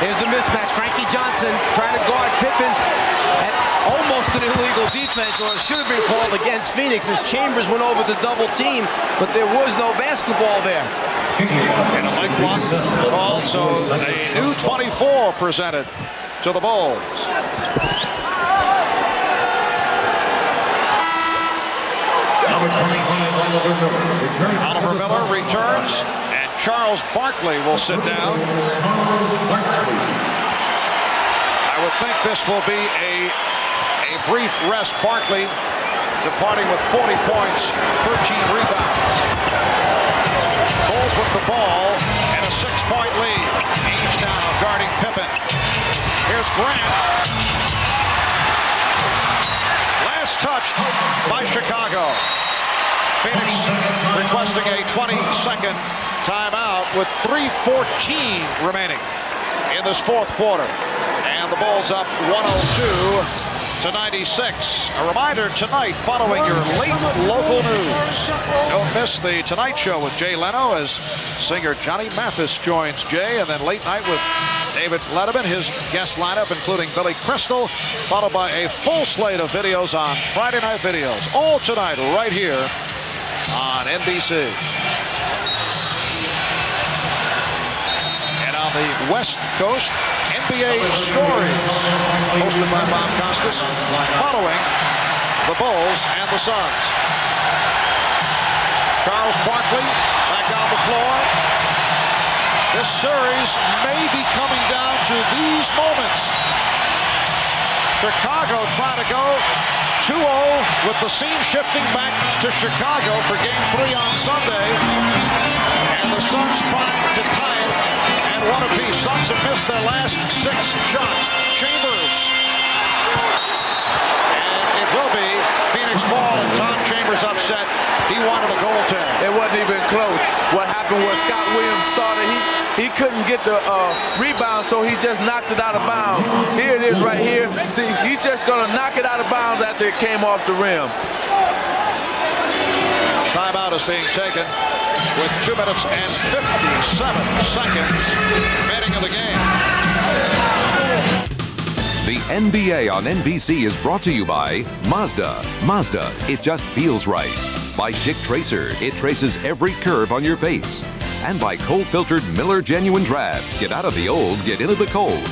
Here's the mismatch. Frankie Johnson trying to guard Pippen at almost an illegal defense, or it should have been called against Phoenix as Chambers went over to double team, but there was no basketball there. And a Mike block called, so a new 24 presented to the Bulls. Oliver Miller returns, and Charles Barkley will sit down. I would think this will be a brief rest. Barkley departing with 40 points, 13 rebounds. Bulls with the ball and a 6-point lead. Ainge now guarding Pippen. Here's Grant. Last touch by Chicago. Phoenix requesting a 20-second timeout with 3:14 remaining in this 4th quarter. And the Bulls up 102-96. A reminder tonight, following your late local news, don't miss the Tonight Show with Jay Leno as singer Johnny Mathis joins Jay, and then late night with David Letterman, his guest lineup including Billy Crystal, followed by a full slate of videos on Friday Night Videos. All tonight right here on NBC. And on the West Coast, NBA Stories, hosted by Bob Costas, following the Bulls and the Suns. Charles Barkley back on the floor. This series may be coming down to these moments. Chicago trying to go 2-0 with the scene shifting back to Chicago for Game 3 on Sunday. And the Suns trying to tie it and one apiece. Suns have missed their last 6 shots. Chambers. And it will be Phoenix ball, and Tom Chambers upset. He wanted a goaltend. It wasn't even close. What happened was Scott Williams saw that he couldn't get the rebound, so he just knocked it out of bounds. Here it is right here. See, he's just going to knock it out of bounds after it came off the rim. Timeout is being taken with 2 minutes and 57 seconds remaining of the game. The NBA on NBC is brought to you by Mazda. Mazda, it just feels right. By Schick Tracer, it traces every curve on your face. And by cold-filtered Miller Genuine Draft. Get out of the old, get into the cold.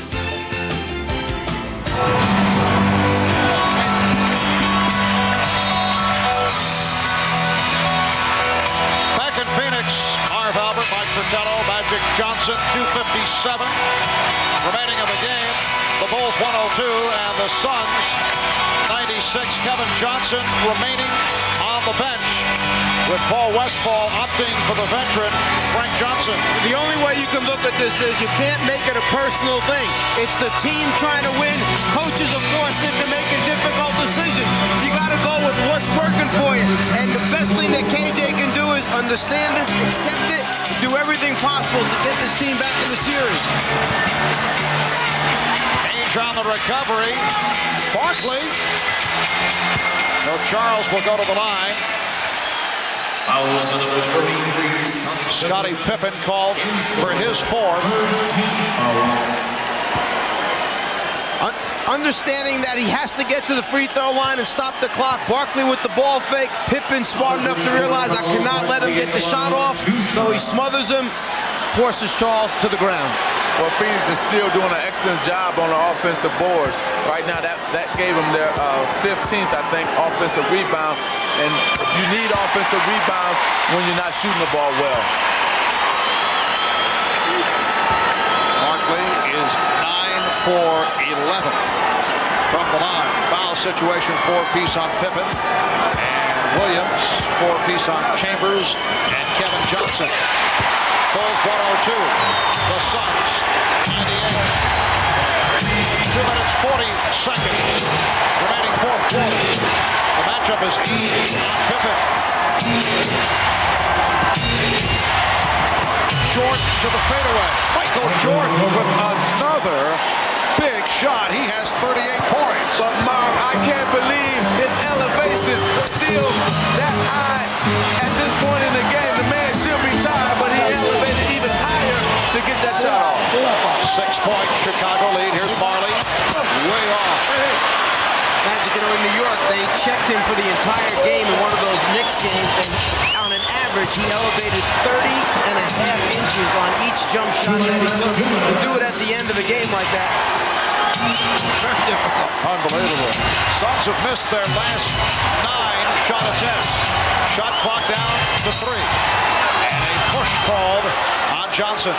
Back in Phoenix, Marv Albert, Mike Fratello, Magic Johnson, 2:57 remaining of the game. The Bulls 102 and the Suns 96. Kevin Johnson remaining on the bench, with Paul Westphal opting for the veteran, Frank Johnson. The only way you can look at this is you can't make it a personal thing. It's the team trying to win. Coaches are forced into making difficult decisions. You got to go with what's working for you. And the best thing that KJ can do is understand this, accept it, do everything possible to get this team back in the series. Ainge on the recovery. Barkley. No, Charles will go to the line. Scottie Pippen called for his 4th. Understanding that he has to get to the free throw line and stop the clock. Barkley with the ball fake. Pippen smart enough to realize I cannot let him get the shot off, so he smothers him, forces Charles to the ground. Well, Phoenix is still doing an excellent job on the offensive board. Right now, that gave them their 15th, I think, offensive rebound. And you need offensive rebounds when you're not shooting the ball well. is 9 for 11 from the line. Foul situation, 4-piece on Pippen. And Williams, 4-piece on Chambers and Kevin Johnson. Bulls 102. The Suns 98. 2 minutes 40 seconds remaining fourth quarter. The matchup is Eaves on Pippen. Jordan to the fadeaway. Michael Jordan with another big shot. He has 38 points. But Marv, I can't believe his elevation is still that high at this point in the game. The man should be tired, but he elevated even higher to get that shot off. 6-point Chicago lead. Here's Marley. Way off. Magic, in New York, they checked him for the entire game in one of those Knicks games, and on an average, he elevated 30.5 inches on each jump shot that he took. To do it at the end of the game like that, very difficult. Unbelievable. Suns have missed their last 9 shot attempts. Shot clock down to 3. And a push called on Johnson.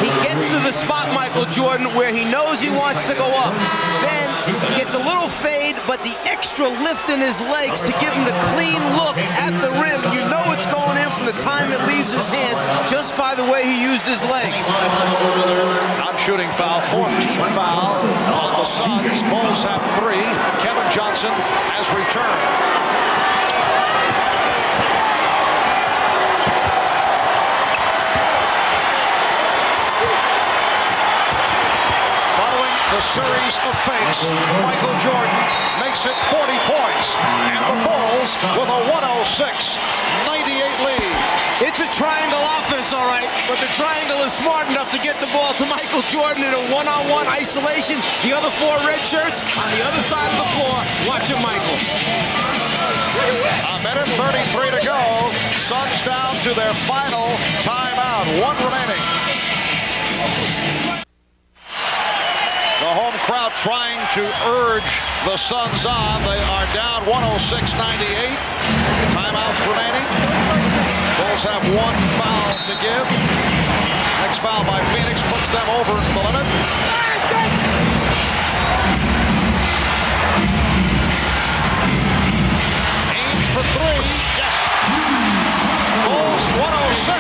He gets to the spot, Michael Jordan, where he knows he wants to go up. Then he gets a little fade, but the extra lift in his legs to give him the clean look at the rim. You know it's going in from the time it leaves his hands just by the way he used his legs. Non-shooting foul, 4th team foul on the Suns. Bulls have 3. Kevin Johnson has returned. The series of fakes, Michael Jordan makes it 40 points, and the Bulls with a 106-98 lead. It's a triangle offense, all right, but the triangle is smart enough to get the ball to Michael Jordan in a one-on-one isolation. The other 4 red shirts on the other side of the floor. Watch it, Michael. A minute 33 to go. Suns down to their final timeout. 1 remaining. The home crowd trying to urge the Suns on. They are down 106-98. Timeouts remaining. Bulls have 1 foul to give. Next foul by Phoenix puts them over the limit. Ainge for 3. Yes. Bulls 106.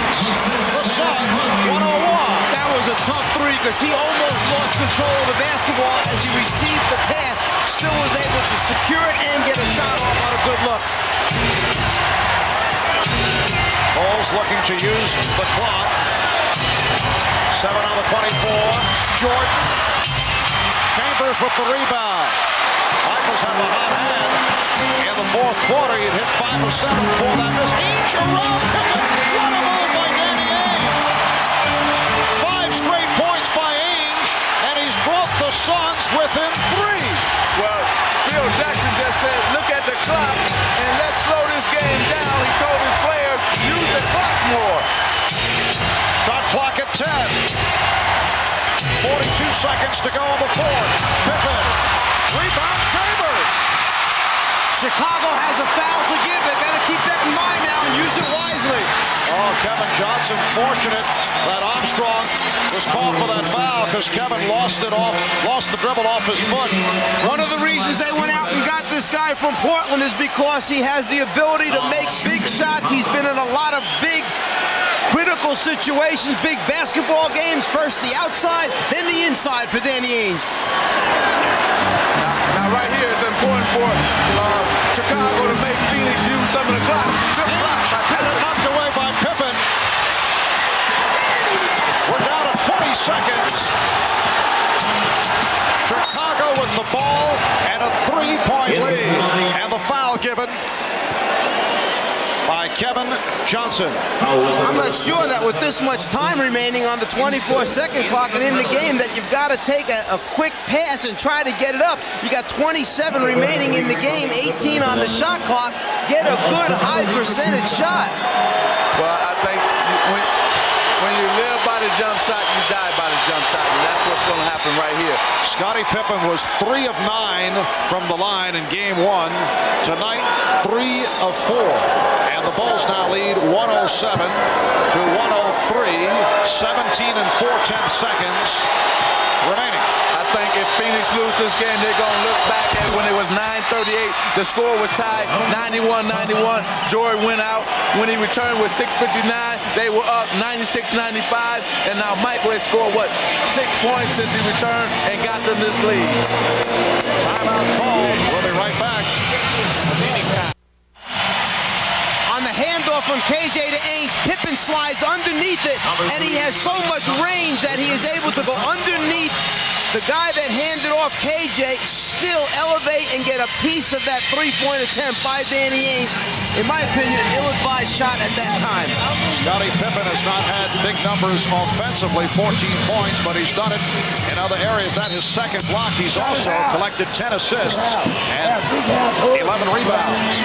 The Suns 101. That was a tough 3 because he almost lost control of the basketball as he received the pass. Still was able to secure it and get a shot off on a good look. Bulls looking to use the clock. 7 on the 24. Jordan. Chambers with the rebound. Michaels had a hot hand. In the fourth quarter, he'd hit 5 of 7 for that miss. Ainge around Pippen. What a move by Danny Ainge. 5 straight points by Ainge, and he's brought the Suns within 3. Well, Phil Jackson just said, look at the clock, and let's slow this game down. He told his players, use the clock more. Shot clock at 10. 42 seconds to go in the fourth. Pippen. Rebound, Chambers. Chicago has a foul to give. They better keep that in mind now and use it wisely. Oh, Kevin Johnson fortunate that Armstrong was called for that foul because Kevin lost the dribble off his foot. One of the reasons they went out and got this guy from Portland is because he has the ability to make big shots. He's been in a lot of big critical situations, big basketball games. First the outside, then the inside for Danny Ainge. Now right here, it's important for Chicago to make Phoenix use some of the clock. Good block by Pippen. Knocked away by Pippen. We're down to 20 seconds. Chicago with the ball and a 3-point lead. And the foul given by Kevin Johnson. I'm not sure that with this much time remaining on the 24-second clock and in the game that you've got to take a quick pass and try to get it up. You got 27 remaining in the game, 18 on the shot clock. Get a good high percentage shot. Well, I think when you live by the jump shot, you die by the jump shot, and that's what's going to happen right here. Scottie Pippen was 3 of 9 from the line in game 1. Tonight, 3 of 4. And the Bulls now lead 107 to 103. 17 and 4/10 seconds remaining. I think if Phoenix loses this game, they're going to look back at when it was 9:38. The score was tied 91-91. Jordan went out. When he returned with 6:59, they were up 96-95. And now Michael has scored, 6 points since he returned and got them this lead. Timeout called. We'll be right back. On the handoff from KJ to Ainge, Pippen slides underneath it, and he has so much range that he is able to go underneath the guy that handed off KJ, still elevate and get a piece of that three-point attempt by Danny Ainge. In my opinion, ill-advised shot at that time. Scottie Pippen has not had big numbers offensively, 14 points, but he's done it in other areas. That his second block. He's also collected 10 assists and 11 rebounds.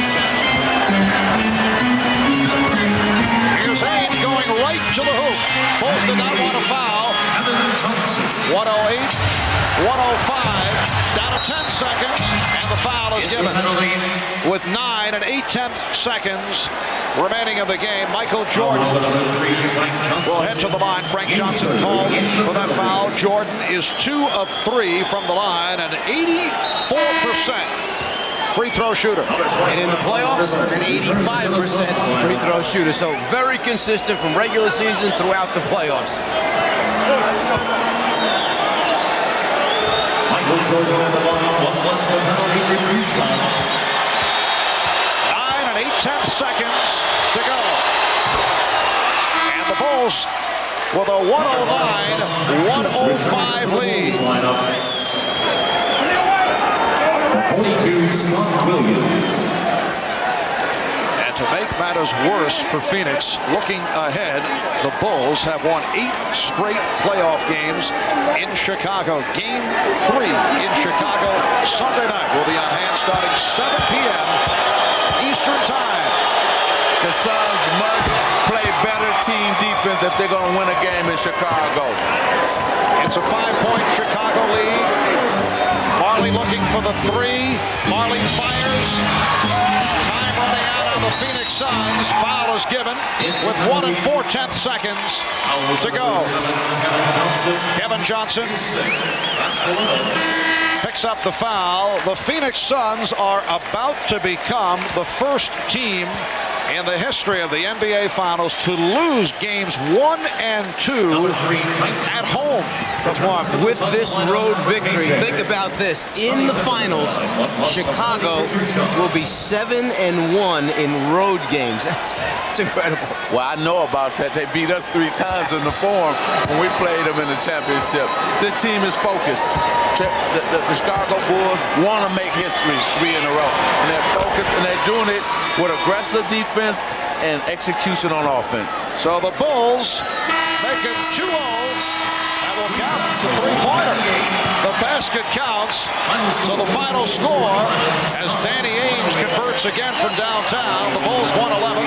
Here's Ainge going right to the hoop. Bulls did not want to foul. 108, 105, down to 10 seconds, and the foul is given. With 9 and 8/10 seconds remaining in the game, Michael Jordan will head to the line. Frank Johnson called for that foul. Jordan is 2 of 3 from the line, an 84% free throw shooter. And in the playoffs, an 85% free throw shooter. So very consistent from regular season throughout the playoffs. Michael Jordan on the line, 1 plus the penalty for 2 shots. 9 and 8/10 seconds to go. And the Bulls with a 109-105 lead. 42, Scott Williams. And to make matters worse for Phoenix, looking ahead, the Bulls have won 8 straight playoff games in Chicago. Game 3 in Chicago Sunday night will be on hand starting 7 p.m. Eastern Time. The Suns must play better team defense if they're going to win a game in Chicago. It's a 5-point Chicago lead. Marley looking for the 3. Marley fires. Time running out on the Phoenix Suns. Foul is given with 1 and 4/10 seconds to go. Kevin Johnson picks up the foul. The Phoenix Suns are about to become the first team in the history of the NBA Finals to lose games 1 and 2 at home. But Mark, with this road victory, think about this. In the finals, Chicago will be 7-1 in road games. That's incredible. Well, I know about that. They beat us 3 times in the Forum when we played them in the championship. This team is focused. The Chicago Bulls want to make history 3 in a row. And they're focused, and they're doing it with aggressive defense and execution on offense. So the Bulls make it 2-0. That will count. It's a 3-pointer. The basket counts. So the final score, as Danny Ainge converts again from downtown, the Bulls 111,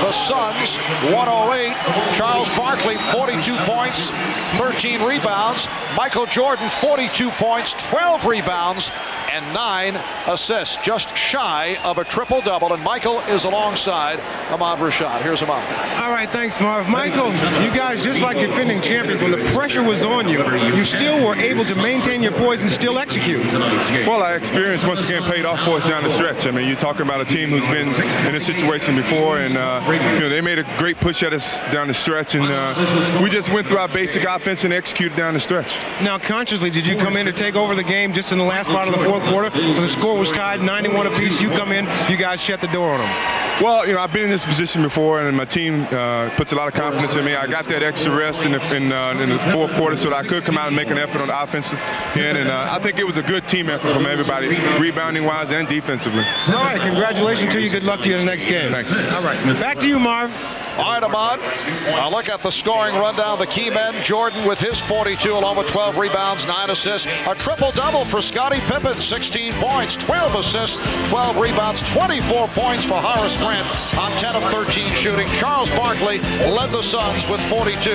the Suns 108. Charles Barkley 42 points, 13 rebounds. Michael Jordan 42 points, 12 rebounds, and 9 assists, just shy of a triple-double. And Michael is alongside Ahmad Rashad. Here's Ahmad. All right, thanks, Marv. Michael, you guys, just like defending champions, when the pressure was on you, you still were able to maintain your poise and still execute. Well, our experience once again paid off for us down the stretch. I mean, you're talking about a team who's been in this situation before, and they made a great push at us down the stretch, and we just went through our basic offense and executed down the stretch. Now, consciously, did you come in to take over the game just in the last part of the fourth quarter? When the score was tied 91 apiece, you come in, you guys shut the door on them. Well, I've been in this position before, and my team puts a lot of confidence in me. I got that extra rest in the fourth quarter so that I could come out and make an effort on the offensive end, and I think it was a good team effort from everybody, rebounding-wise and defensively. All right, congratulations to you. Good luck to you in the next game. Thanks. All right, back to you, Marv. All right, Ahmad, look at the scoring rundown. The key men, Jordan with his 42 along with 12 rebounds, 9 assists. A triple-double for Scottie Pippen, 16 points, 12 assists, 12 rebounds, 24 points for Horace Grant on 10 of 13 shooting. Charles Barkley led the Suns with 42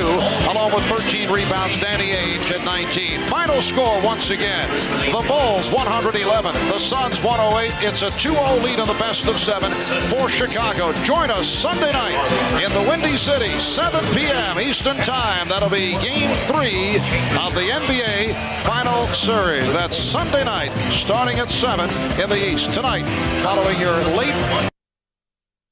along with 13 rebounds. Danny Ainge at 19. Final score once again, the Bulls 111, the Suns 108. It's a 2-0 lead in the best of 7 for Chicago. Join us Sunday night in the Windy City, 7 p.m. Eastern Time. That'll be Game 3 of the NBA Final Series. That's Sunday night, starting at 7 in the East. Tonight, following your late